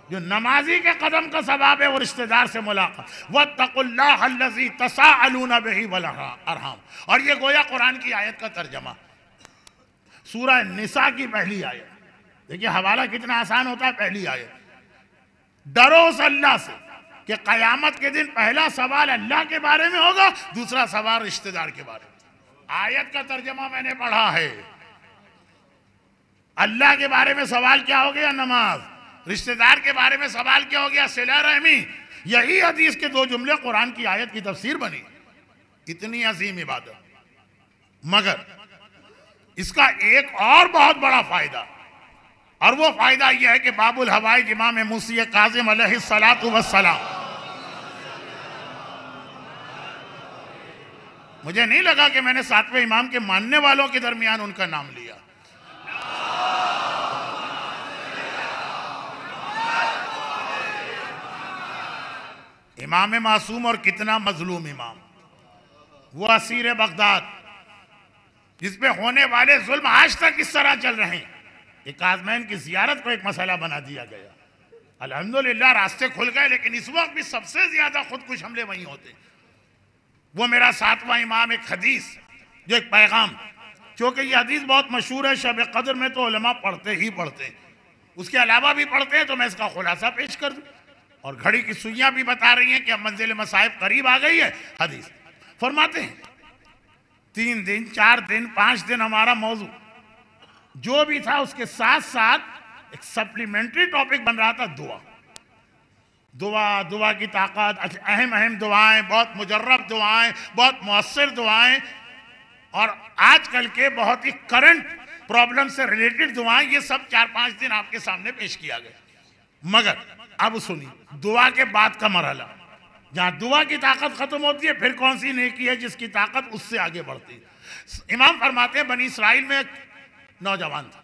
जो नमाजी के कदम का सवाब है वो रिश्तेदार से मुलाकात। वत्तकुल्लाह अल्लज़ी तसाअलूना बिही वल अरहम, और ये गोया कुरान की आयत का तर्जमा, सूरह निसा की पहली आयत। देखिए हवाला कितना आसान होता है। पहली आयत, डरो उस अल्लाह से कि कयामत के दिन पहला सवाल अल्लाह के बारे में होगा, दूसरा सवाल रिश्तेदार के बारे में। आयत का तर्जमा मैंने पढ़ा है, अल्लाह के बारे में सवाल क्या हो गया? नमाज। रिश्तेदार के बारे में सवाल क्या हो गया? सिला रहमी। यही हदीस के दो जुमले कुरान की आयत की तफसीर बनी। इतनी अजीम इबादत, मगर इसका एक और बहुत बड़ा फायदा, और वो फायदा यह है कि बाबुल हवाई इमाम मूसी काज़िम अलैहिस्सलातु वस्सलाम, मुझे नहीं लगा कि मैंने सातवें इमाम के मानने वालों के दरमियान उनका नाम लिया। इमाम मासूम, और कितना मजलूम इमाम, वो असीर बगदाद जिस पे होने वाले जुल्म आज तक इस तरह चल रहे हैं। एक आजमैन की जियारत को एक मसला बना दिया गया। अल्हम्दुलिल्लाह रास्ते खुल गए, लेकिन इस वक्त भी सबसे ज्यादा खुदकुश हमले वहीं होते। वो मेरा सातवां इमाम, एक हदीस जो एक पैगाम, क्योंकि ये हदीस बहुत मशहूर है, शब कद्र में तो उलमा पढ़ते ही पढ़ते हैं, उसके अलावा भी पढ़ते हैं, तो मैं इसका खुलासा पेश कर दूं। और घड़ी की सुइयां भी बता रही हैं कि अब मंजिल मसाइब करीब आ गई है। हदीस फरमाते हैं 3 दिन 4 दिन 5 दिन हमारा मौजू जो भी था, उसके साथ साथ एक सप्लीमेंट्री टॉपिक बन रहा था दुआ। दुआ, दुआ की ताकत, अहम अहम दुआएं, बहुत मुजर्रब दुआएं, बहुत मुअस्सिर दुआएं, और आजकल के बहुत ही करंट प्रॉब्लम से रिलेटेड दुआएं, ये सब 4-5 दिन आपके सामने पेश किया गया। मगर अब सुनिए, दुआ के बाद का मरहला, जहां दुआ की ताकत खत्म होती है, फिर कौन सी नेकी है जिसकी ताकत उससे आगे बढ़ती है। इमाम फरमाते हैं बनी इसराइल में एक नौजवान था,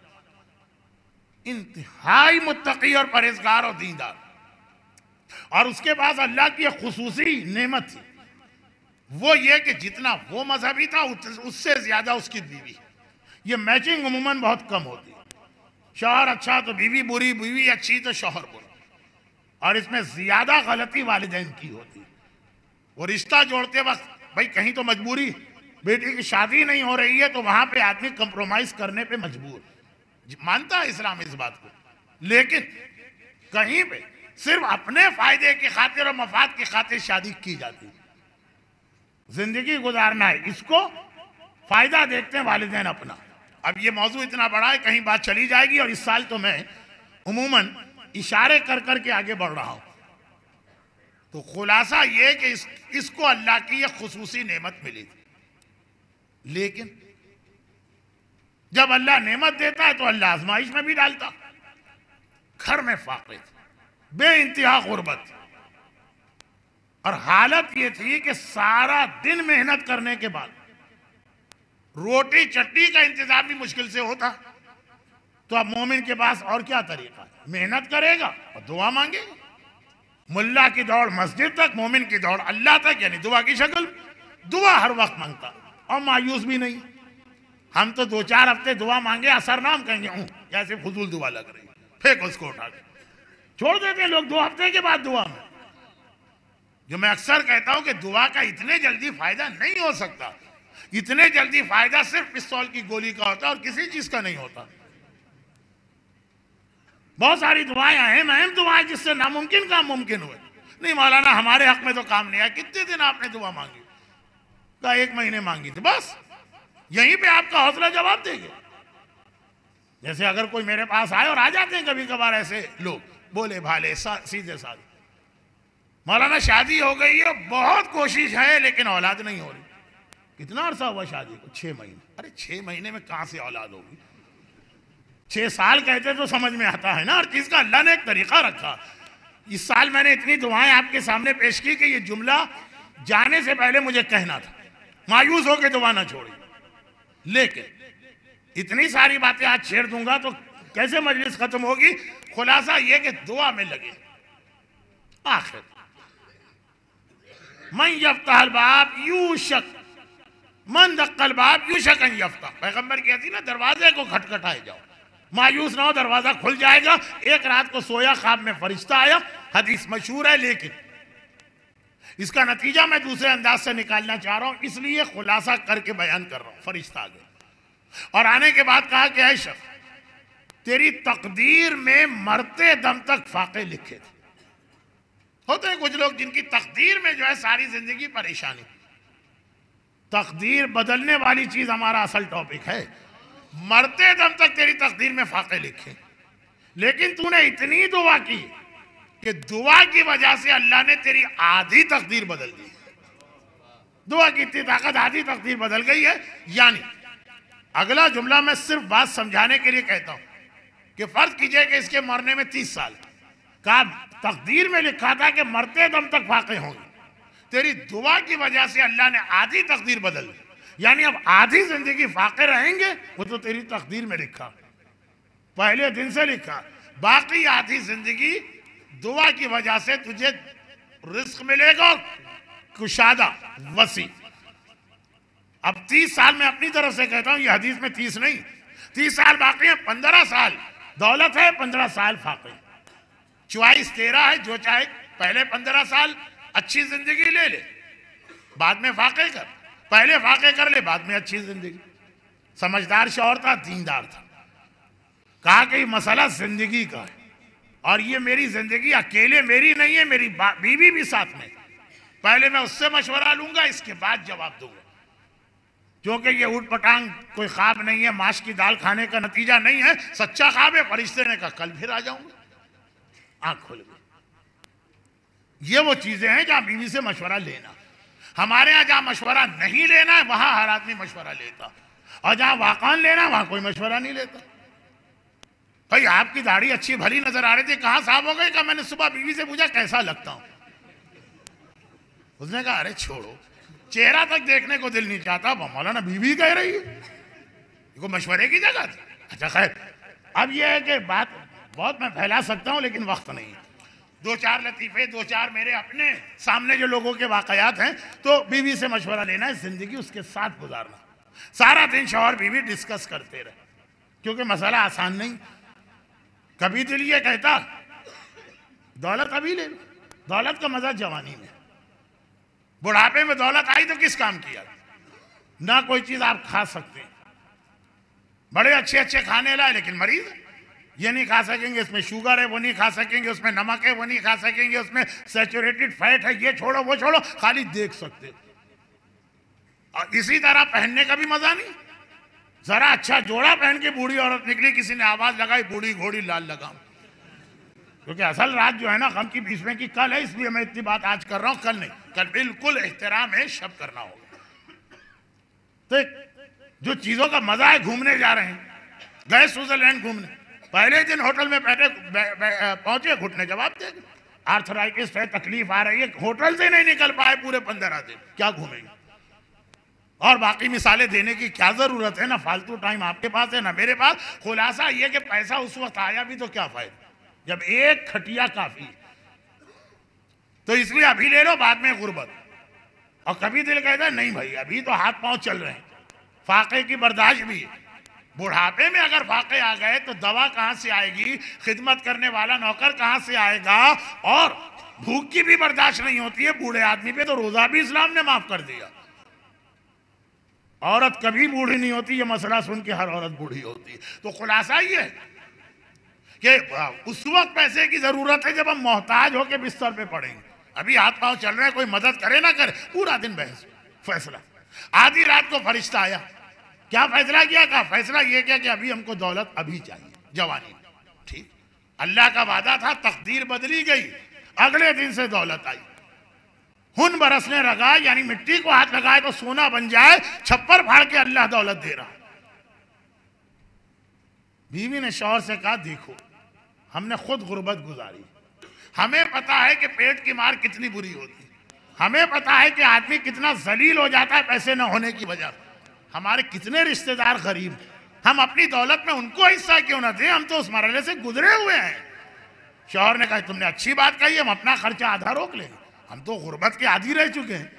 इंतहाई मुत्तकी और परहेजगार और दीनदार, और उसके पास अल्लाह की एक खुसूसी नेमत थी। वो ये कि जितना वो मजहबी था उससे ज्यादा उसकी बीवी। ये मैचिंग अमूमन बहुत कम होती है। शौहर अच्छा तो बीवी बुरी, बीवी अच्छी तो शौहर बुरा, और इसमें ज्यादा गलती वालिदैन की होती। वो रिश्ता जोड़ते वक्त भाई कहीं तो मजबूरी, बेटी की शादी नहीं हो रही है तो वहां पे आदमी कंप्रोमाइज करने पे मजबूर, मानता है इस्लाम इस बात को, लेकिन कहीं पे सिर्फ अपने फायदे की खातिर और मफाद की खातिर शादी की जाती। जिंदगी गुजारना है, इसको फायदा देखते हैं वालिदैन अपना। अब ये मौजू इतना बड़ा है, कहीं बात चली जाएगी, और इस साल तो मैं उमूमन इशारे कर कर के आगे बढ़ रहा हूं। तो खुलासा ये कि इसको अल्लाह की एक खुसूसी नेमत मिली थी, लेकिन जब अल्लाह नेमत देता है तो अल्लाह आजमाइश में भी डालता। घर में फाक़िर, बेइंतहा गुर्बत, और हालत ये थी कि सारा दिन मेहनत करने के बाद रोटी चटनी का इंतजाम भी मुश्किल से होता। तो अब मोमिन के पास और क्या तरीका है? मेहनत करेगा और दुआ मांगेगा। मुल्ला की दौड़ मस्जिद तक, मोमिन की दौड़ अल्लाह तक, यानी दुआ की शक्ल। दुआ हर वक्त मांगता और मायूस भी नहीं। हम तो 2-4 हफ्ते दुआ मांगे, असर नाम कहेंगे जैसे फजूल दुआ लग रही, फेंक उसको उठा के छोड़ देते हैं लोग 2 हफ्ते के बाद दुआ में। जो मैं अक्सर कहता हूं कि दुआ का इतने जल्दी फायदा नहीं हो सकता। इतने जल्दी फायदा सिर्फ पिस्तौल की गोली का होता है और किसी चीज का नहीं होता। बहुत सारी दुआएं अहम अहम दुआएं जिससे नामुमकिन काम मुमकिन हुए। नहीं मौलाना हमारे हक में तो काम नहीं आया। कितने दिन आपने दुआ मांगी? का 1 महीने मांगी थी बस। यहीं पे आपका हौसला जवाब देंगे। जैसे अगर कोई मेरे पास आए, और आ जाते हैं कभी कभार ऐसे लोग, बोले भाले सीधे साधे, मौलाना शादी हो गई है, बहुत कोशिश है लेकिन औलाद नहीं हो रही। कितना अरसा हुआ शादी को? 6 महीने। अरे 6 महीने में कहां से औलाद होगी? 6 साल कहते तो समझ में आता है ना। हर चीज का अल्लाह ने एक तरीका रखा। इस साल मैंने इतनी दुआएं आपके सामने पेश की कि ये जुमला जाने से पहले मुझे कहना था। मायूस होकर दुआ ना छोड़ी। लेकिन इतनी सारी बातें आज छेड़ दूंगा तो कैसे मजलिस खत्म होगी। खुलासा ये कि दुआ में लगे। आखिर मन यफ्तहल बाब यूशक मन दक्कल बाब यूशक अन यफ्तह। पैगंबर कहती ना, दरवाजे को खटखटाए जाओ, मायूस ना हो, दरवाजा खुल जाएगा। एक रात को सोया, ख्वाब में फरिश्ता आया। हदीस मशहूर है, लेकिन इसका नतीजा मैं दूसरे अंदाज से निकालना चाह रहा हूं, इसलिए खुलासा करके बयान कर रहा हूं। फरिश्ता आ गया और आने के बाद कहा कि ऐ शख्स, तेरी तकदीर में मरते दम तक फाके लिखे थे। होते हैं कुछ लोग जिनकी तकदीर में जो है सारी जिंदगी परेशानी। तकदीर बदलने वाली चीज हमारा असल टॉपिक है। मरते दम तक तेरी तकदीर में फाके लिखे, लेकिन तूने इतनी दुआ की कि दुआ की वजह से अल्लाह ने तेरी आधी तकदीर बदल दी। दुआ की इतनी ताकत, आधी तकदीर बदल गई है। यानी अगला जुमला मैं सिर्फ बात समझाने के लिए कहता हूं कि फर्ज कीजिए कि इसके मरने में 30 साल का तकदीर में लिखा था कि मरते दम तक फाके होंगे। तेरी दुआ की वजह से अल्लाह ने आधी तकदीर बदल दी। यानी अब आधी जिंदगी फाके रहेंगे, वो तो तेरी तकदीर में लिखा, पहले दिन से लिखा। बाकी आधी जिंदगी दुआ की वजह से तुझे रिस्क मिलेगा, कुशादा, वसी। अब 30 साल में अपनी तरफ से कहता हूं, ये हदीस में 30 नहीं, 30 साल बाकी है। 15 साल दौलत है, 15 साल फाके। चॉइस तेरा है, जो चाहे पहले 15 साल अच्छी जिंदगी ले ले, बाद में फाके कर। पहले फाके कर ले, बाद में अच्छी जिंदगी। समझदार शौहर था, दीनदार था। कहा कि मसला जिंदगी का है और ये मेरी जिंदगी अकेले मेरी नहीं है, मेरी बीवी भी साथ में। पहले मैं उससे मशवरा लूंगा, इसके बाद जवाब दूंगा। क्योंकि ये ऊट पटांग कोई ख्वाब नहीं है, माश की दाल खाने का नतीजा नहीं है, सच्चा ख्वाब है। फरिश्ते ने कहा कल फिर आ जाऊंगा। आंख खुल गई। ये वो चीजें हैं जहां बीवी से मशवरा लेना। हमारे यहां जहां मशवरा नहीं लेना है, वहां हर आदमी मशवरा लेता, और जहां वाकान लेना है, वहां कोई मशवरा नहीं लेता। भाई आपकी दाढ़ी अच्छी भली नजर आ रही थी, कहां साहब हो गए? कहा मैंने सुबह बीवी से पूछा कैसा लगता हूं। उसने कहा अरे छोड़ो, चेहरा तक देखने को दिल नहीं चाहता। मौलाना बीवी कह रही है, देखो मशवरे की जगह थी। अच्छा खैर, अब यह है कि बात बहुत मैं फैला सकता हूं, लेकिन वक्त नहीं। 2-4 लतीफे, 2-4 मेरे अपने सामने जो लोगों के वाकयात हैं। तो बीवी से मशवरा लेना है, जिंदगी उसके साथ गुजारना। सारा दिन शौहर बीवी डिस्कस करते रहे, क्योंकि मसला आसान नहीं। कभी दिल ये कहता दौलत अभी ले लो, दौलत का मजा जवानी में। बुढ़ापे में दौलत आई तो किस काम किया? ना कोई चीज आप खा सकते। बड़े अच्छे अच्छे खाने लाए, लेकिन मरीज है, ये नहीं खा सकेंगे, इसमें शुगर है, वो नहीं खा सकेंगे, उसमें नमक है, वो नहीं खा सकेंगे, उसमें सैचुरेटेड फैट है, ये छोड़ो वो छोड़ो, खाली देख सकते। और इसी तरह पहनने का भी मजा नहीं। जरा अच्छा जोड़ा पहन के बूढ़ी औरत निकली, किसी ने आवाज लगाई बूढ़ी घोड़ी लाल लगाऊं। क्योंकि असल रात जो है ना गम की 20वें की कल है, इसलिए मैं इतनी बात आज कर रहा हूं, कल नहीं। कल बिल्कुल एहतराम है, शब करना होगा। तो जो चीजों का मजा है, घूमने जा रहे हैं, गए स्विट्जरलैंड घूमने, पहले दिन होटल में बैठे पहुंचे, घुटने जवाब दे गए, आर्थराइटिस है, तकलीफ आ रही है, होटल से नहीं निकल पाए पूरे 15 दिन, क्या घूमेंगे? और बाकी मिसालें देने की क्या जरूरत है? ना फालतू टाइम आपके पास है ना मेरे पास। खुलासा ये कि पैसा उस वक्त आया भी तो क्या फायदा, जब एक खटिया काफी। तो इसलिए अभी ले लो, बाद में गुर्बत। और कभी दिल कहता है नहीं भाई अभी तो हाथ पांव चल रहे हैं, फाके की बर्दाश्त भी है। बुढ़ापे में अगर फाके आ गए तो दवा कहां से आएगी, खिदमत करने वाला नौकर कहां से आएगा, और भूख की भी बर्दाश्त नहीं होती है। बूढ़े आदमी पे तो रोजा भी इस्लाम ने माफ कर दिया। औरत कभी बूढ़ी नहीं होती, ये मसला सुन के हर औरत बूढ़ी होती है। तो खुलासा ये है कि उस वक्त पैसे की जरूरत है जब हम मोहताज होकर बिस्तर पे पड़ेंगे। अभी हाथ पांव चल रहे हैं, कोई मदद करे ना करे, पूरा दिन बहस फैसला। आधी रात को फरिश्ता आया, क्या फैसला किया? कहा फैसला ये किया कि अभी हमको दौलत अभी चाहिए, जवानी में। ठीक, अल्लाह का वादा था, तकदीर बदली गई, अगले दिन से दौलत आई। हुन बरसने लगा, यानी मिट्टी को हाथ लगाए तो सोना बन जाए, छप्पर फाड़ के अल्लाह दौलत दे रहा। बीवी ने शौहर से कहा देखो हमने खुद गुर्बत गुजारी, हमें पता है कि पेट की मार कितनी बुरी होती है, हमें पता है कि आदमी कितना जलील हो जाता है पैसे न होने की वजह। हमारे कितने रिश्तेदार गरीब, हम अपनी दौलत में उनको हिस्सा क्यों ना दें, हम तो उस मरहले से गुजरे हुए हैं। शौहर ने कहा तुमने अच्छी बात कही, हम अपना खर्चा आधा रोक लेंगे, हम तो गुर्बत के आदी रह चुके हैं,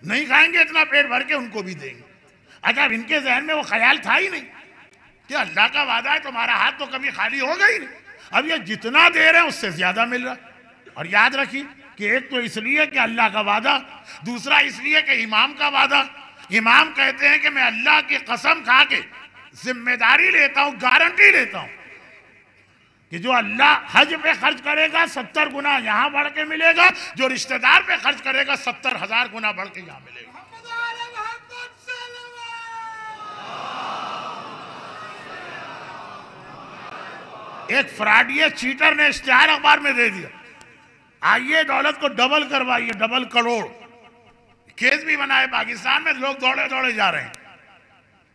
नहीं खाएंगे इतना पेट भर के उनको भी देंगे। अच्छा, इनके जहन में वो ख्याल था ही नहीं कि अल्लाह का वादा है तुम्हारा हाथ तो कभी खाली होगा ही नहीं। अब ये जितना दे रहे हैं उससे ज्यादा मिल रहा है। और याद रखिए कि एक तो इसलिए कि अल्लाह का वादा, दूसरा इसलिए कि इमाम का वादा। इमाम कहते हैं कि मैं अल्लाह की कसम खा के जिम्मेदारी लेता हूं, गारंटी लेता हूं कि जो अल्लाह हज पे खर्च करेगा 70 गुना यहां बढ़ के मिलेगा, जो रिश्तेदार पे खर्च करेगा 70,000 गुना बढ़ के यहां मिलेगा। एक फ्रॉडिये चीटर ने इश्तिहार अखबार में दे दिया, आइए दौलत को डबल करवाइए, डबल करोड़। केस भी बनाए पाकिस्तान में, लोग दौड़े दौड़े जा रहे हैं।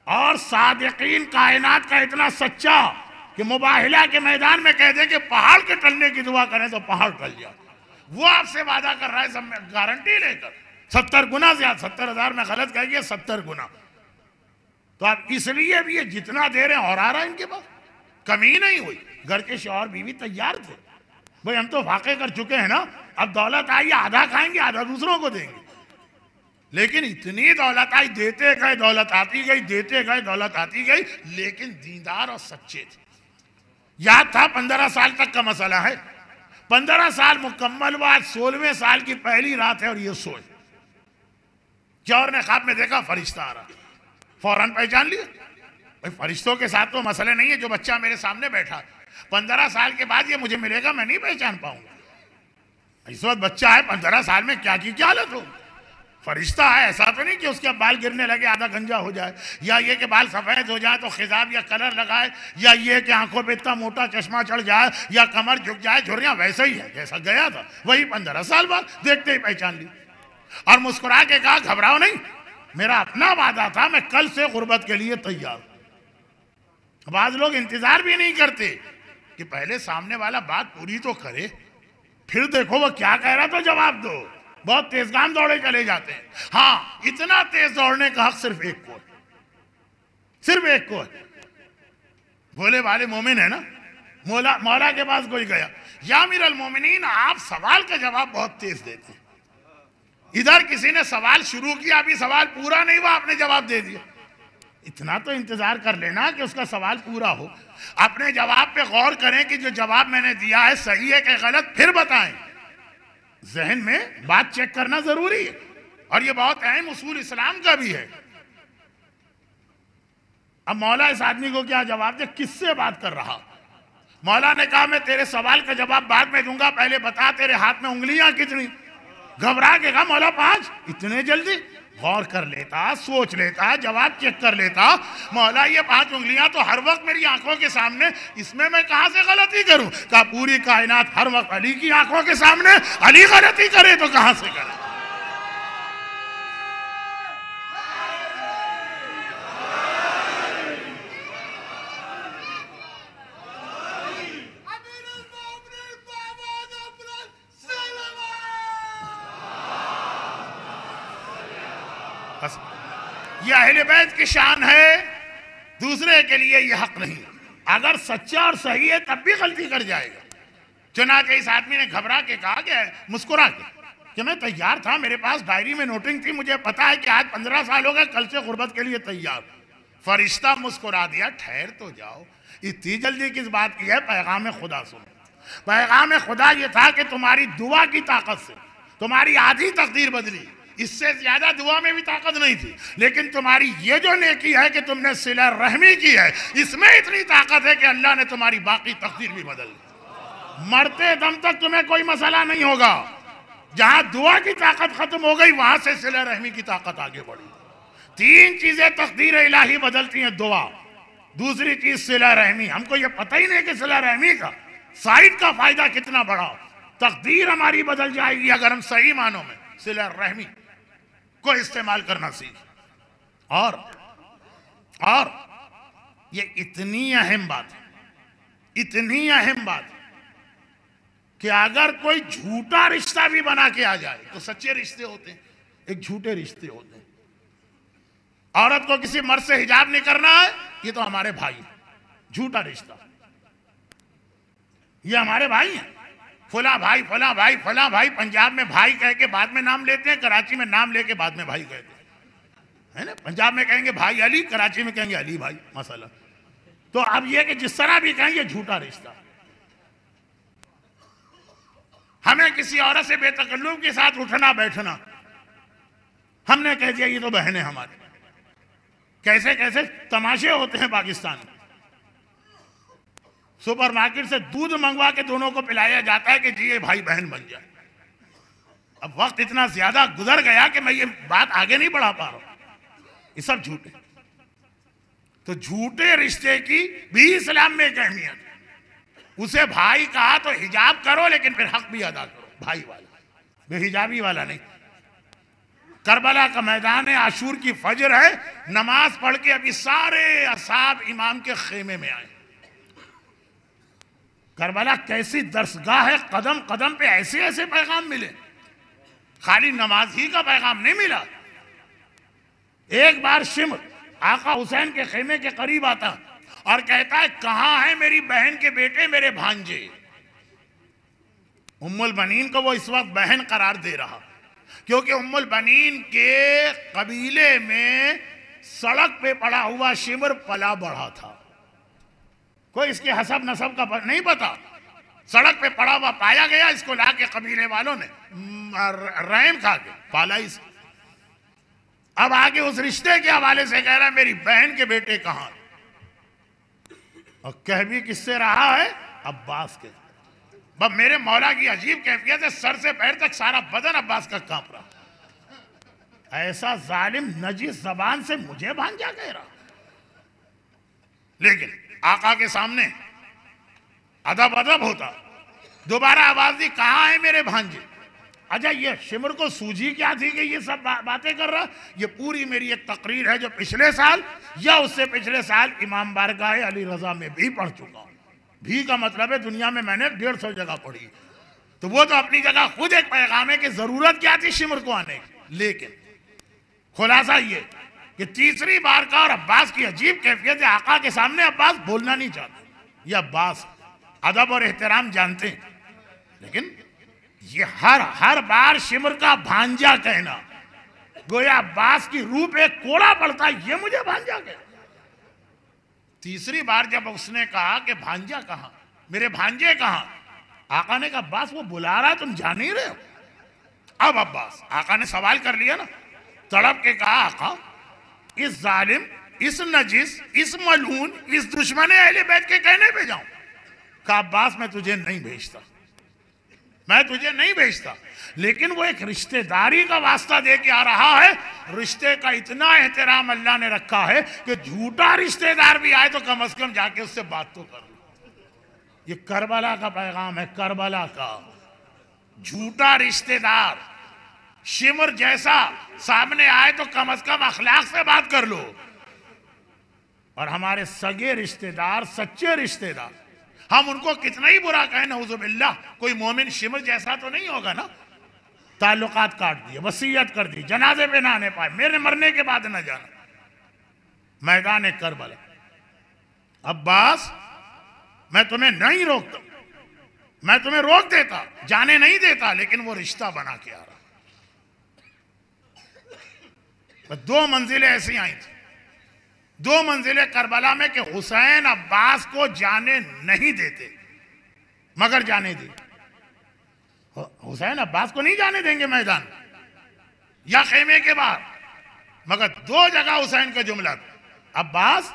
और सादिकीन कायनात का इतना सच्चा कि मुबाहिला के मैदान में कह दे कि पहाड़ के टलने की दुआ करें तो पहाड़ टल जाए, वो आपसे वादा कर रहा है सब में गारंटी लेकर 70 गुना ज्यादा। 70,000 में गलत कहेंगे, 70 गुना। तो आप इसलिए भी ये जितना दे रहे हैं और आ रहा है इनके पास, कमी नहीं हुई। घर के शौहर बीवी तैयार थे, भाई हम तो फाके कर चुके हैं ना, अब दौलत आई आधा खाएंगे आधा दूसरों को देंगे। लेकिन इतनी दौलत आई, देते गए दौलत आती गई, देते गए दौलत आती गई, लेकिन दीनदार और सच्चे थे। याद था 15 साल तक का मसला है, 15 साल मुकम्मल बाद 16वें साल की पहली रात है और ये सोए। जौहर ने ख्वाब में देखा फरिश्ता आ रहा, फौरन पहचान लिया। भाई फरिश्तों के साथ तो मसले नहीं है, जो बच्चा मेरे सामने बैठा 15 साल के बाद ये मुझे मिलेगा, मैं नहीं पहचान पाऊंगा। इस वक्त बच्चा है, 15 साल में क्या की क्या हालत हो। फरिश्ता है, ऐसा तो नहीं कि उसके बाल गिरने लगे आधा गंजा हो जाए, या ये कि बाल सफेद हो जाए तो खिजाब या कलर लगाए, या ये कि आंखों पे इतना मोटा चश्मा चढ़ जाए, या कमर झुक जाए, झुर्रियां। वैसा ही है जैसा गया था, वही 15 साल बाद देखते ही पहचान ली। और मुस्कुरा के कहा घबराओ नहीं, मेरा अपना वादा था, मैं कल से गुर्बत के लिए तैयार। बाद लोग इंतजार भी नहीं करते कि पहले सामने वाला बात पूरी तो करे, फिर देखो वो क्या कह रहा तो जवाब दो। बहुत तेजगाम दौड़े चले जाते हैं। हाँ, इतना तेज दौड़ने का हक सिर्फ एक को है, सिर्फ एक को है। भोले वाले मोमिन है ना, मौला के पास कोई गया, या अमीरुल मोमिनीन आप सवाल का जवाब बहुत तेज देते हैं। इधर किसी ने सवाल शुरू किया, अभी सवाल पूरा नहीं हुआ, आपने जवाब दे दिया। इतना तो इंतजार कर लेना कि उसका सवाल पूरा हो। अपने जवाब पे गौर करें कि जो जवाब मैंने दिया है सही है कि गलत, फिर बताएं। जहन में बात चेक करना जरूरी है, और ये बहुत अहम उसूल इस्लाम का भी है। अब मौला इस आदमी को क्या जवाब दे, किससे बात कर रहा। मौला ने कहा मैं तेरे सवाल का जवाब बाद में दूंगा, पहले बता तेरे हाथ में उंगलियां कितनी। घबरा के कहा मौला 5, इतने जल्दी। गौर कर लेता, सोच लेता, जवाब चेक कर लेता। मौला ये 5 उंगलियां तो हर वक्त मेरी आंखों के सामने, इसमें मैं कहां से गलती करूं। कहा पूरी कायनात हर वक्त अली की आंखों के सामने, अली गलती करे तो कहां से करे। ये अहले बैत की शान है, दूसरे के लिए ये हक नहीं। अगर सच्चा और सही है तब भी गलती कर जाएगा। चुनांचे इस आदमी ने घबरा के कहा कि मुस्कुरा के कि मैं तैयार था, मेरे पास डायरी में नोटिंग थी, मुझे पता है कि आज 15 साल हो गए, कल से गुर्बत के लिए तैयार। फरिश्ता मुस्कुरा दिया, ठहर तो जाओ, इतनी जल्दी किस बात की है? पैगाम खुदा सुनो। पैगाम खुदा ये था कि तुम्हारी दुआ की ताकत से तुम्हारी आधी तकदीर बदली, इससे ज्यादा दुआ में भी ताकत नहीं थी, लेकिन तुम्हारी ये जो नेकी है कि तुमने सिला रहमी की है, इसमें इतनी ताकत है कि अल्लाह ने तुम्हारी बाकी तकदीर भी बदल दी। मरते दम तक तुम्हें कोई मसला नहीं होगा। जहां दुआ की ताकत खत्म हो गई, वहां से सिला रहमी की ताकत आगे बढ़ी। 3 चीजें तकदीर इलाही बदलती हैं, दुआ, दूसरी चीज सिला रहमी। हमको ये पता ही नहीं कि सिला रहमी का साइड का फायदा कितना बड़ा। तकदीर हमारी बदल जाएगी अगर हम सही मानों में सिला रहमी को इस्तेमाल करना सीख। और ये इतनी अहम बात है, इतनी अहम बात है कि अगर कोई झूठा रिश्ता भी बना के आ जाए तो सच्चे रिश्ते होते हैं, एक झूठे रिश्ते होते हैं। औरत को किसी मर्द से हिजाब नहीं करना है, ये तो हमारे भाई हैं, झूठा रिश्ता। ये हमारे भाई हैं, फला भाई फला भाई फला भाई। पंजाब में भाई कह के बाद में नाम लेते हैं, कराची में नाम लेके बाद में भाई कहते हैं, है ना। पंजाब में कहेंगे भाई अली, कराची में कहेंगे अली भाई, मसला। तो अब ये कि जिस तरह भी कहें, ये झूठा रिश्ता। हमें किसी औरत से बेतकल्लुफ के साथ उठना बैठना, हमने कह दिया ये तो बहन है हमारी। कैसे कैसे तमाशे होते हैं पाकिस्तान में। सुपरमार्केट से दूध मंगवा के दोनों को पिलाया जाता है कि जी ये भाई बहन बन जाए। अब वक्त इतना ज्यादा गुजर गया कि मैं ये बात आगे नहीं बढ़ा पा रहा हूं। ये सब झूठे। तो झूठे रिश्ते की भी इस्लाम में एक अहमियत है। उसे भाई कहा तो हिजाब करो, लेकिन फिर हक भी अदा करो, भाई वाला, बेहिजाबी वाला नहीं। करबला का मैदान है, आशूर की फजर है, नमाज पढ़ के अभी सारे असहाब इमाम के खेमे में आए। करबला कैसी दरसगाह है, कदम कदम पे ऐसे ऐसे पैगाम मिले। खाली नमाज ही का पैगाम नहीं मिला। एक बार शिम्र आका हुसैन के खेमे के करीब आता और कहता है, कहां है मेरी बहन के बेटे, मेरे भांजे। उम्मुल बनीन को वो इस वक्त बहन करार दे रहा, क्योंकि उम्मुल बनीन के कबीले में सड़क पे पड़ा हुआ शिम्र पला बढ़ा था। कोई इसके हसब नसब का नहीं पता, सड़क पे पड़ा हुआ पाया गया, इसको लाके कबीले वालों ने रैम खा के पाला इसे। अब आगे उस रिश्ते के हवाले से कह रहा है, मेरी बहन के बेटे कहां। और कह भी किससे रहा है? अब्बास के। बस मेरे मौला की अजीब कैफियत है, सर से पैर तक सारा बदन अब्बास का कांप रहा। ऐसा जालिम नजीस जबान से मुझे भांजा कह रहा। लेकिन आका के सामने अदब अदब होता। दोबारा आवाज दी, कहां है मेरे भांजे। अच्छा, ये शिमर को सूझी क्या थी कि ये सब बातें कर रहा। ये पूरी मेरी एक तकरीर है जो पिछले साल या उससे पिछले साल इमाम बारगाह अली रजा में भी पढ़ चुका हूं। भी का मतलब है दुनिया में मैंने 150 जगह पढ़ी। तो वो तो अपनी जगह खुद एक पैगाम है कि जरूरत क्या थी शिमर को आने की। लेकिन खुलासा ये कि तीसरी बार का और अब्बास की अजीब कैफियत है। आका के सामने अब्बास बोलना नहीं चाहते। ये अब्बास अदब और एहतराम जानते हैं, लेकिन ये हर बार शिमर का भांजा कहना, गोया अब्बास की रूह पे कोड़ा पड़ता है, ये मुझे भांजा कह। तीसरी बार जब उसने कहा कि भांजा कहां, मेरे भांजे कहां, आका ने कहा अब्बास वो बुला रहा है, तुम जान ही रहे हो। अब अब्बास, आका ने सवाल कर लिया ना, तड़प के कहा, आका इस जालिम, इस नजिस, इस मलून, इस दुश्मन अहले बैत के कहने पे जाऊं। कहा अब्बास मैं तुझे नहीं भेजता, मैं तुझे नहीं भेजता, लेकिन वो एक रिश्तेदारी का वास्ता दे के आ रहा है। रिश्ते का इतना एहतराम अल्लाह ने रखा है कि झूठा रिश्तेदार भी आए तो कम से कम जाके उससे बात तो कर लो। ये करबला का पैगाम है, करबला का। झूठा रिश्तेदार शिमर जैसा सामने आए तो कम से कम अखलाक से बात कर लो। और हमारे सगे रिश्तेदार, सच्चे रिश्तेदार, हम उनको कितना ही बुरा कहें, नऊजुबिल्लाह, कोई मोमिन शिमर जैसा तो नहीं होगा ना। ताल्लुकात काट दिए, वसीयत कर दी, जनाजे पे ना आने पाए, मेरे मरने के बाद न जाना। मैदान करबला, अब्बास मैं तुम्हें नहीं रोकता, मैं तुम्हें रोक देता, जाने नहीं देता, लेकिन वो रिश्ता बना के आ रहा। दो मंजिलें ऐसी आई थी, दो मंजिलें करबला में कि हुसैन अब्बास को जाने नहीं देते, मगर जाने दी। हुसैन अब्बास को नहीं जाने देंगे मैदान या खेमे के बाहर, मगर दो जगह हुसैन का जुमला था, अब्बास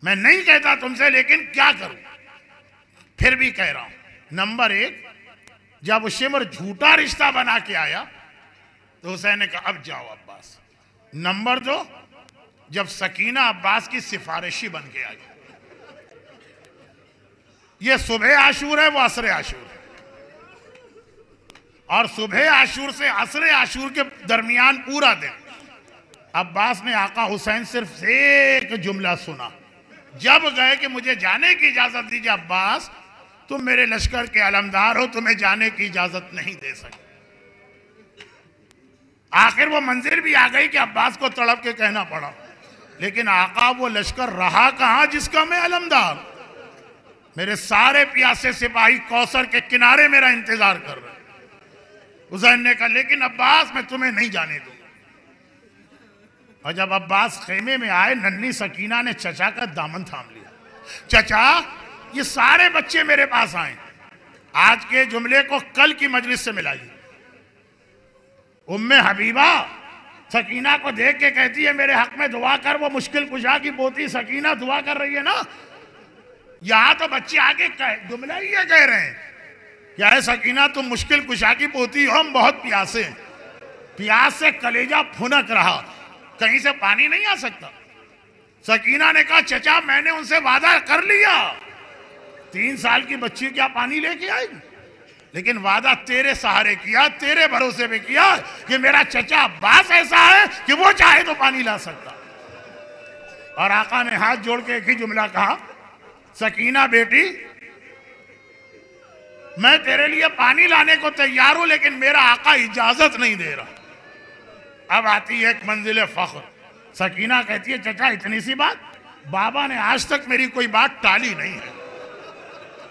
मैं नहीं कहता तुमसे, लेकिन क्या करूं, फिर भी कह रहा हूं। नंबर एक, जब शिमर झूठा रिश्ता बना के आया तो हुसैन ने कहा अब जाओ अब्बास। नंबर दो, जब सकीना अब्बास की सिफारिशी बन के आई, ये सुबह आशूर है, वो असर आशूर है, और सुबह आशूर से असर आशूर के दरमियान पूरा दिन अब्बास ने आका हुसैन सिर्फ एक जुमला सुना। जब गए कि मुझे जाने की इजाजत दीजिए अब्बास, तुम मेरे लश्कर के अलमदार हो, तुम्हें जाने की इजाजत नहीं दे सकते। आखिर वो मंजिल भी आ गई कि अब्बास को तड़प के कहना पड़ा, लेकिन आका वो लश्कर रहा कहां जिसका मैं अलमदार। मेरे सारे प्यासे सिपाही कौसर के किनारे मेरा इंतजार कर रहे। हुसैन ने कहा लेकिन अब्बास मैं तुम्हें नहीं जाने दूंगा। और जब अब्बास खेमे में आए, नन्ही सकीना ने चचा का दामन थाम लिया। चचा, ये सारे बच्चे मेरे पास आए, आज के जुमले को कल की मजलिस से मिलाइए। उम्मे हबीबा सकीना को देख के कहती है मेरे हक में दुआ कर। वो मुश्किल कुशा की पोती सकीना दुआ कर रही है ना। यहां तो बच्चे आगे जुमला ही ये कह रहे हैं, क्या है सकीना तुम मुश्किल कुशा की पोती हो, हम बहुत प्यासे हैं। प्यास से कलेजा फुनक रहा, कहीं से पानी नहीं आ सकता। सकीना ने कहा चचा मैंने उनसे वादा कर लिया, 3 साल की बच्ची क्या पानी लेके आएगी, लेकिन वादा तेरे सहारे किया, तेरे भरोसे पे किया कि मेरा चचा अब्बास ऐसा है कि वो चाहे तो पानी ला सकता। और आका ने हाथ जोड़ के एक ही जुमला कहा, सकीना बेटी मैं तेरे लिए पानी लाने को तैयार हूं, लेकिन मेरा आका इजाजत नहीं दे रहा। अब आती है एक मंजिल फख्र। सकीना कहती है चचा इतनी सी बात, बाबा ने आज तक मेरी कोई बात टाली नहीं है,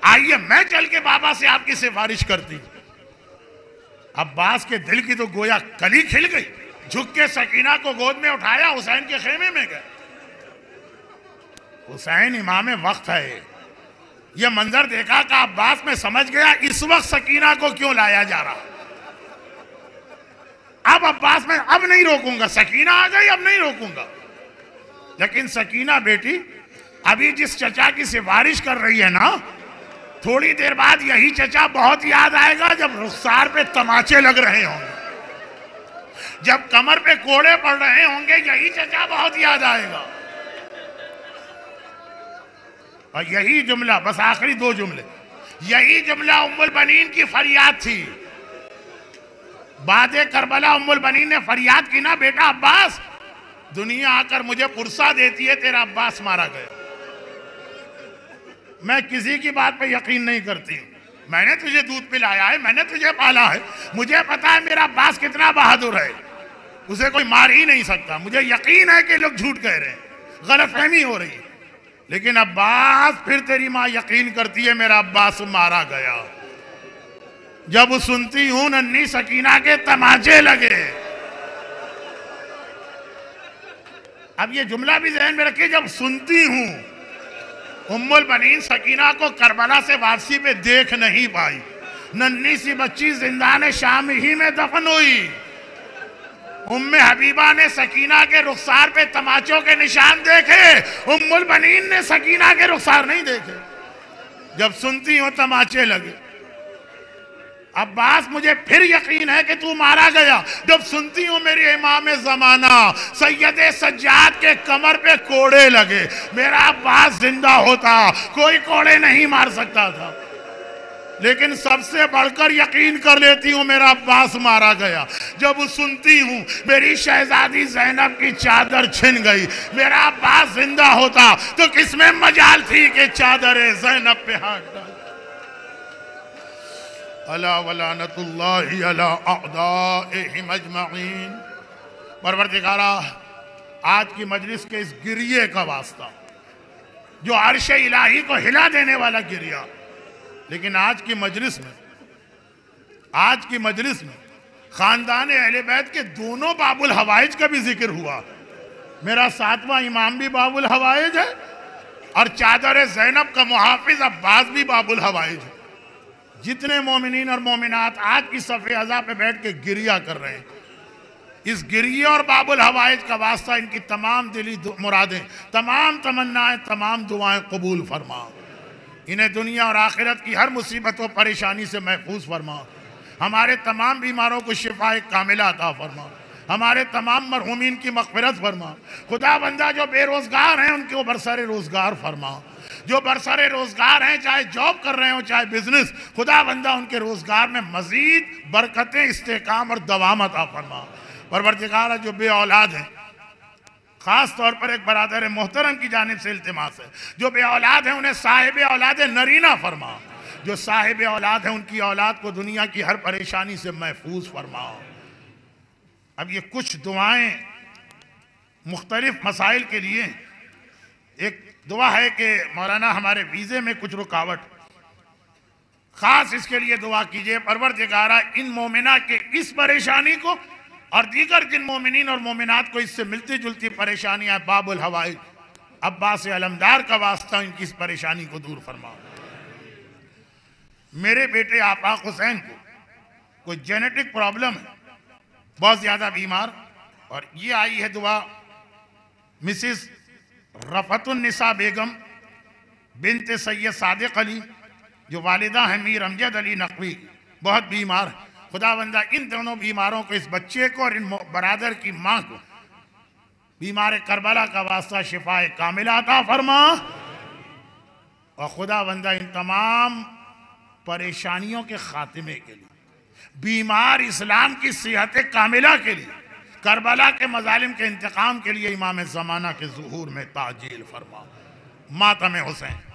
आइए मैं चल के बाबा से आपकी सिफारिश करती। अब्बास के दिल की तो गोया कली खिल गई, झुक के सकीना को गोद में उठाया, हुसैन के खेमे में गए। हुसैन इमाम वक्त है, यह मंजर देखा कि अब्बास में समझ गया इस वक्त सकीना को क्यों लाया जा रहा। अब अब्बास में अब नहीं रोकूंगा, सकीना आ गई अब नहीं रोकूंगा। लेकिन सकीना बेटी अभी जिस चचा की सिफारिश कर रही है ना, थोड़ी देर बाद यही चचा बहुत याद आएगा जब रुखसार पे तमाचे लग रहे होंगे, जब कमर पे कोड़े पड़ रहे होंगे, यही चचा बहुत याद आएगा। और यही जुमला, बस आखिरी 2 जुमले, यही जुमला उम्मुल बनीन की फरियाद थी। बादे करबला उम्मुल बनीन ने फरियाद की ना, बेटा अब्बास दुनिया आकर मुझे पुरसा देती है तेरा अब्बास मारा गया। मैं किसी की बात पे यकीन नहीं करती हूं, मैंने तुझे दूध पिलाया है, मैंने तुझे पाला है, मुझे पता है मेरा अब्बास कितना बहादुर है, उसे कोई मार ही नहीं सकता। मुझे यकीन है कि लोग झूठ कह रहे हैं, गलतफहमी हो रही है, लेकिन अब्बास फिर तेरी मां यकीन करती है मेरा अब्बास मारा गया। जब सुनती हूं नन्ही सकीना के तमाचे लगे। अब ये जुमला भी ज़हन में रखिए, जब सुनती हूं उम्मुल बनीन सकीना को करबला से वापसी पे देख नहीं पाई, नन्ही सी बच्ची जिंदान शाम ही में दफन हुई। उम्मे हबीबा ने सकीना के रुखसार पे तमाचों के निशान देखे, उम्मुल बनीन ने सकीना के रुखसार नहीं देखे। जब सुनती हो तमाचे लगे। अब्बास मुझे फिर यकीन है कि तू मारा गया। जब सुनती हूं मेरे इमाम जमाना सैयद सज्जाद के कमर पे कोड़े लगे, मेरा अब्बास जिंदा होता कोई कोड़े नहीं मार सकता था, लेकिन सबसे बढ़कर यकीन कर लेती हूं मेरा अब्बास मारा गया। जब सुनती हूं मेरी शहजादी ज़ैनब की चादर छिन गई, मेरा अब्बास जिंदा होता तो किसमें मजाल थी कि चादर ज़ैनब पे हाथ डाल। अला वलानतुल्लाहि अला अअदाइहिम अजमईन। परवरदिगारा आज की मजलिस के इस गिरिये का वास्ता, जो अर्श इलाही को हिला देने वाला गिरिया, लेकिन आज की मजलिस में ख़ानदान अहले बैत के दोनों बाबुल हवाइज का भी जिक्र हुआ। मेरा 7वां इमाम भी बाबुल हवाइज है और चादर ज़ैनब का मुहाफिज अब्बास भी बाबुल हवाइज है। जितने मोमिनीन और मोमिनात आज की सफ़े अज़ा पे बैठ के गिरिया कर रहे हैं, इस गिरिया और बाबुल हवाइज का वास्ता इनकी तमाम दिली मुरादें, तमाम तमन्नाएं, तमाम दुआएं कबूल फरमा। इन्हें दुनिया और आखिरत की हर मुसीबत व परेशानी से महफूज फरमा। हमारे तमाम बीमारों को शिफाए कामिला अता फरमा। हमारे तमाम मरहूमीन की मग़फ़िरत फरमा। खुदा बंदा जो बेरोज़गार हैं उनको बरसरे रोज़गार फरमा। जो बरसरे रोज़गार हैं, चाहे जॉब कर रहे हो चाहे बिजनेस, खुदा बंदा उनके रोज़गार में मज़ीद बरकतें, इस्तेकाम और दवाम अता फरमा। परवरदिगार जो बे औलाद हैं, ख़ास तौर पर एक बरादर मोहतरम की जानिब से इल्तिमास है, जो बे औलाद हैं उन्हें साहिब औलाद नरीना फरमा। जो साहिब औलाद हैं उनकी औलाद को दुनिया की हर परेशानी से महफूज फरमाओ। अब ये कुछ दुआएं मुख्तलिफ मसाइल के लिए। एक दुआ है कि मौलाना हमारे वीज़े में कुछ रुकावट, ख़ास इसके लिए दुआ कीजिए। परवरदिगारा इन मोमिना के इस परेशानी को और दीगर जिन मोमिनीन और मोमिनात को इससे मिलती जुलती परेशानियाँ, बाबुल हवाई अब्बास अलमदार का वास्ता इनकी इस परेशानी को दूर फरमाओ। मेरे बेटे आफाक हुसैन को कोई जेनेटिक प्रॉब्लम है, बहुत ज़्यादा बीमार, और ये आई है दुआ मिसिस रफ़तुन्निसा बेगम बिनते सैयद सादिक अली, जो वालिदा हैं मीर अमजद अली नकवी, बहुत बीमार है। खुदावंदा इन दोनों बीमारों को, इस बच्चे को और इन बरादर की माँ को, बीमार करबला का वास्ता शिफाए कामिला अता फरमा। और खुदावंदा इन तमाम परेशानियों के खात्मे के लिए, बीमार इस्लाम की सेहत कामिला के लिए, करबला के मजालिम के इंतकाम के लिए इमाम ज़माना के ज़ुहूर में ताजील फरमा। मातम हुसैन।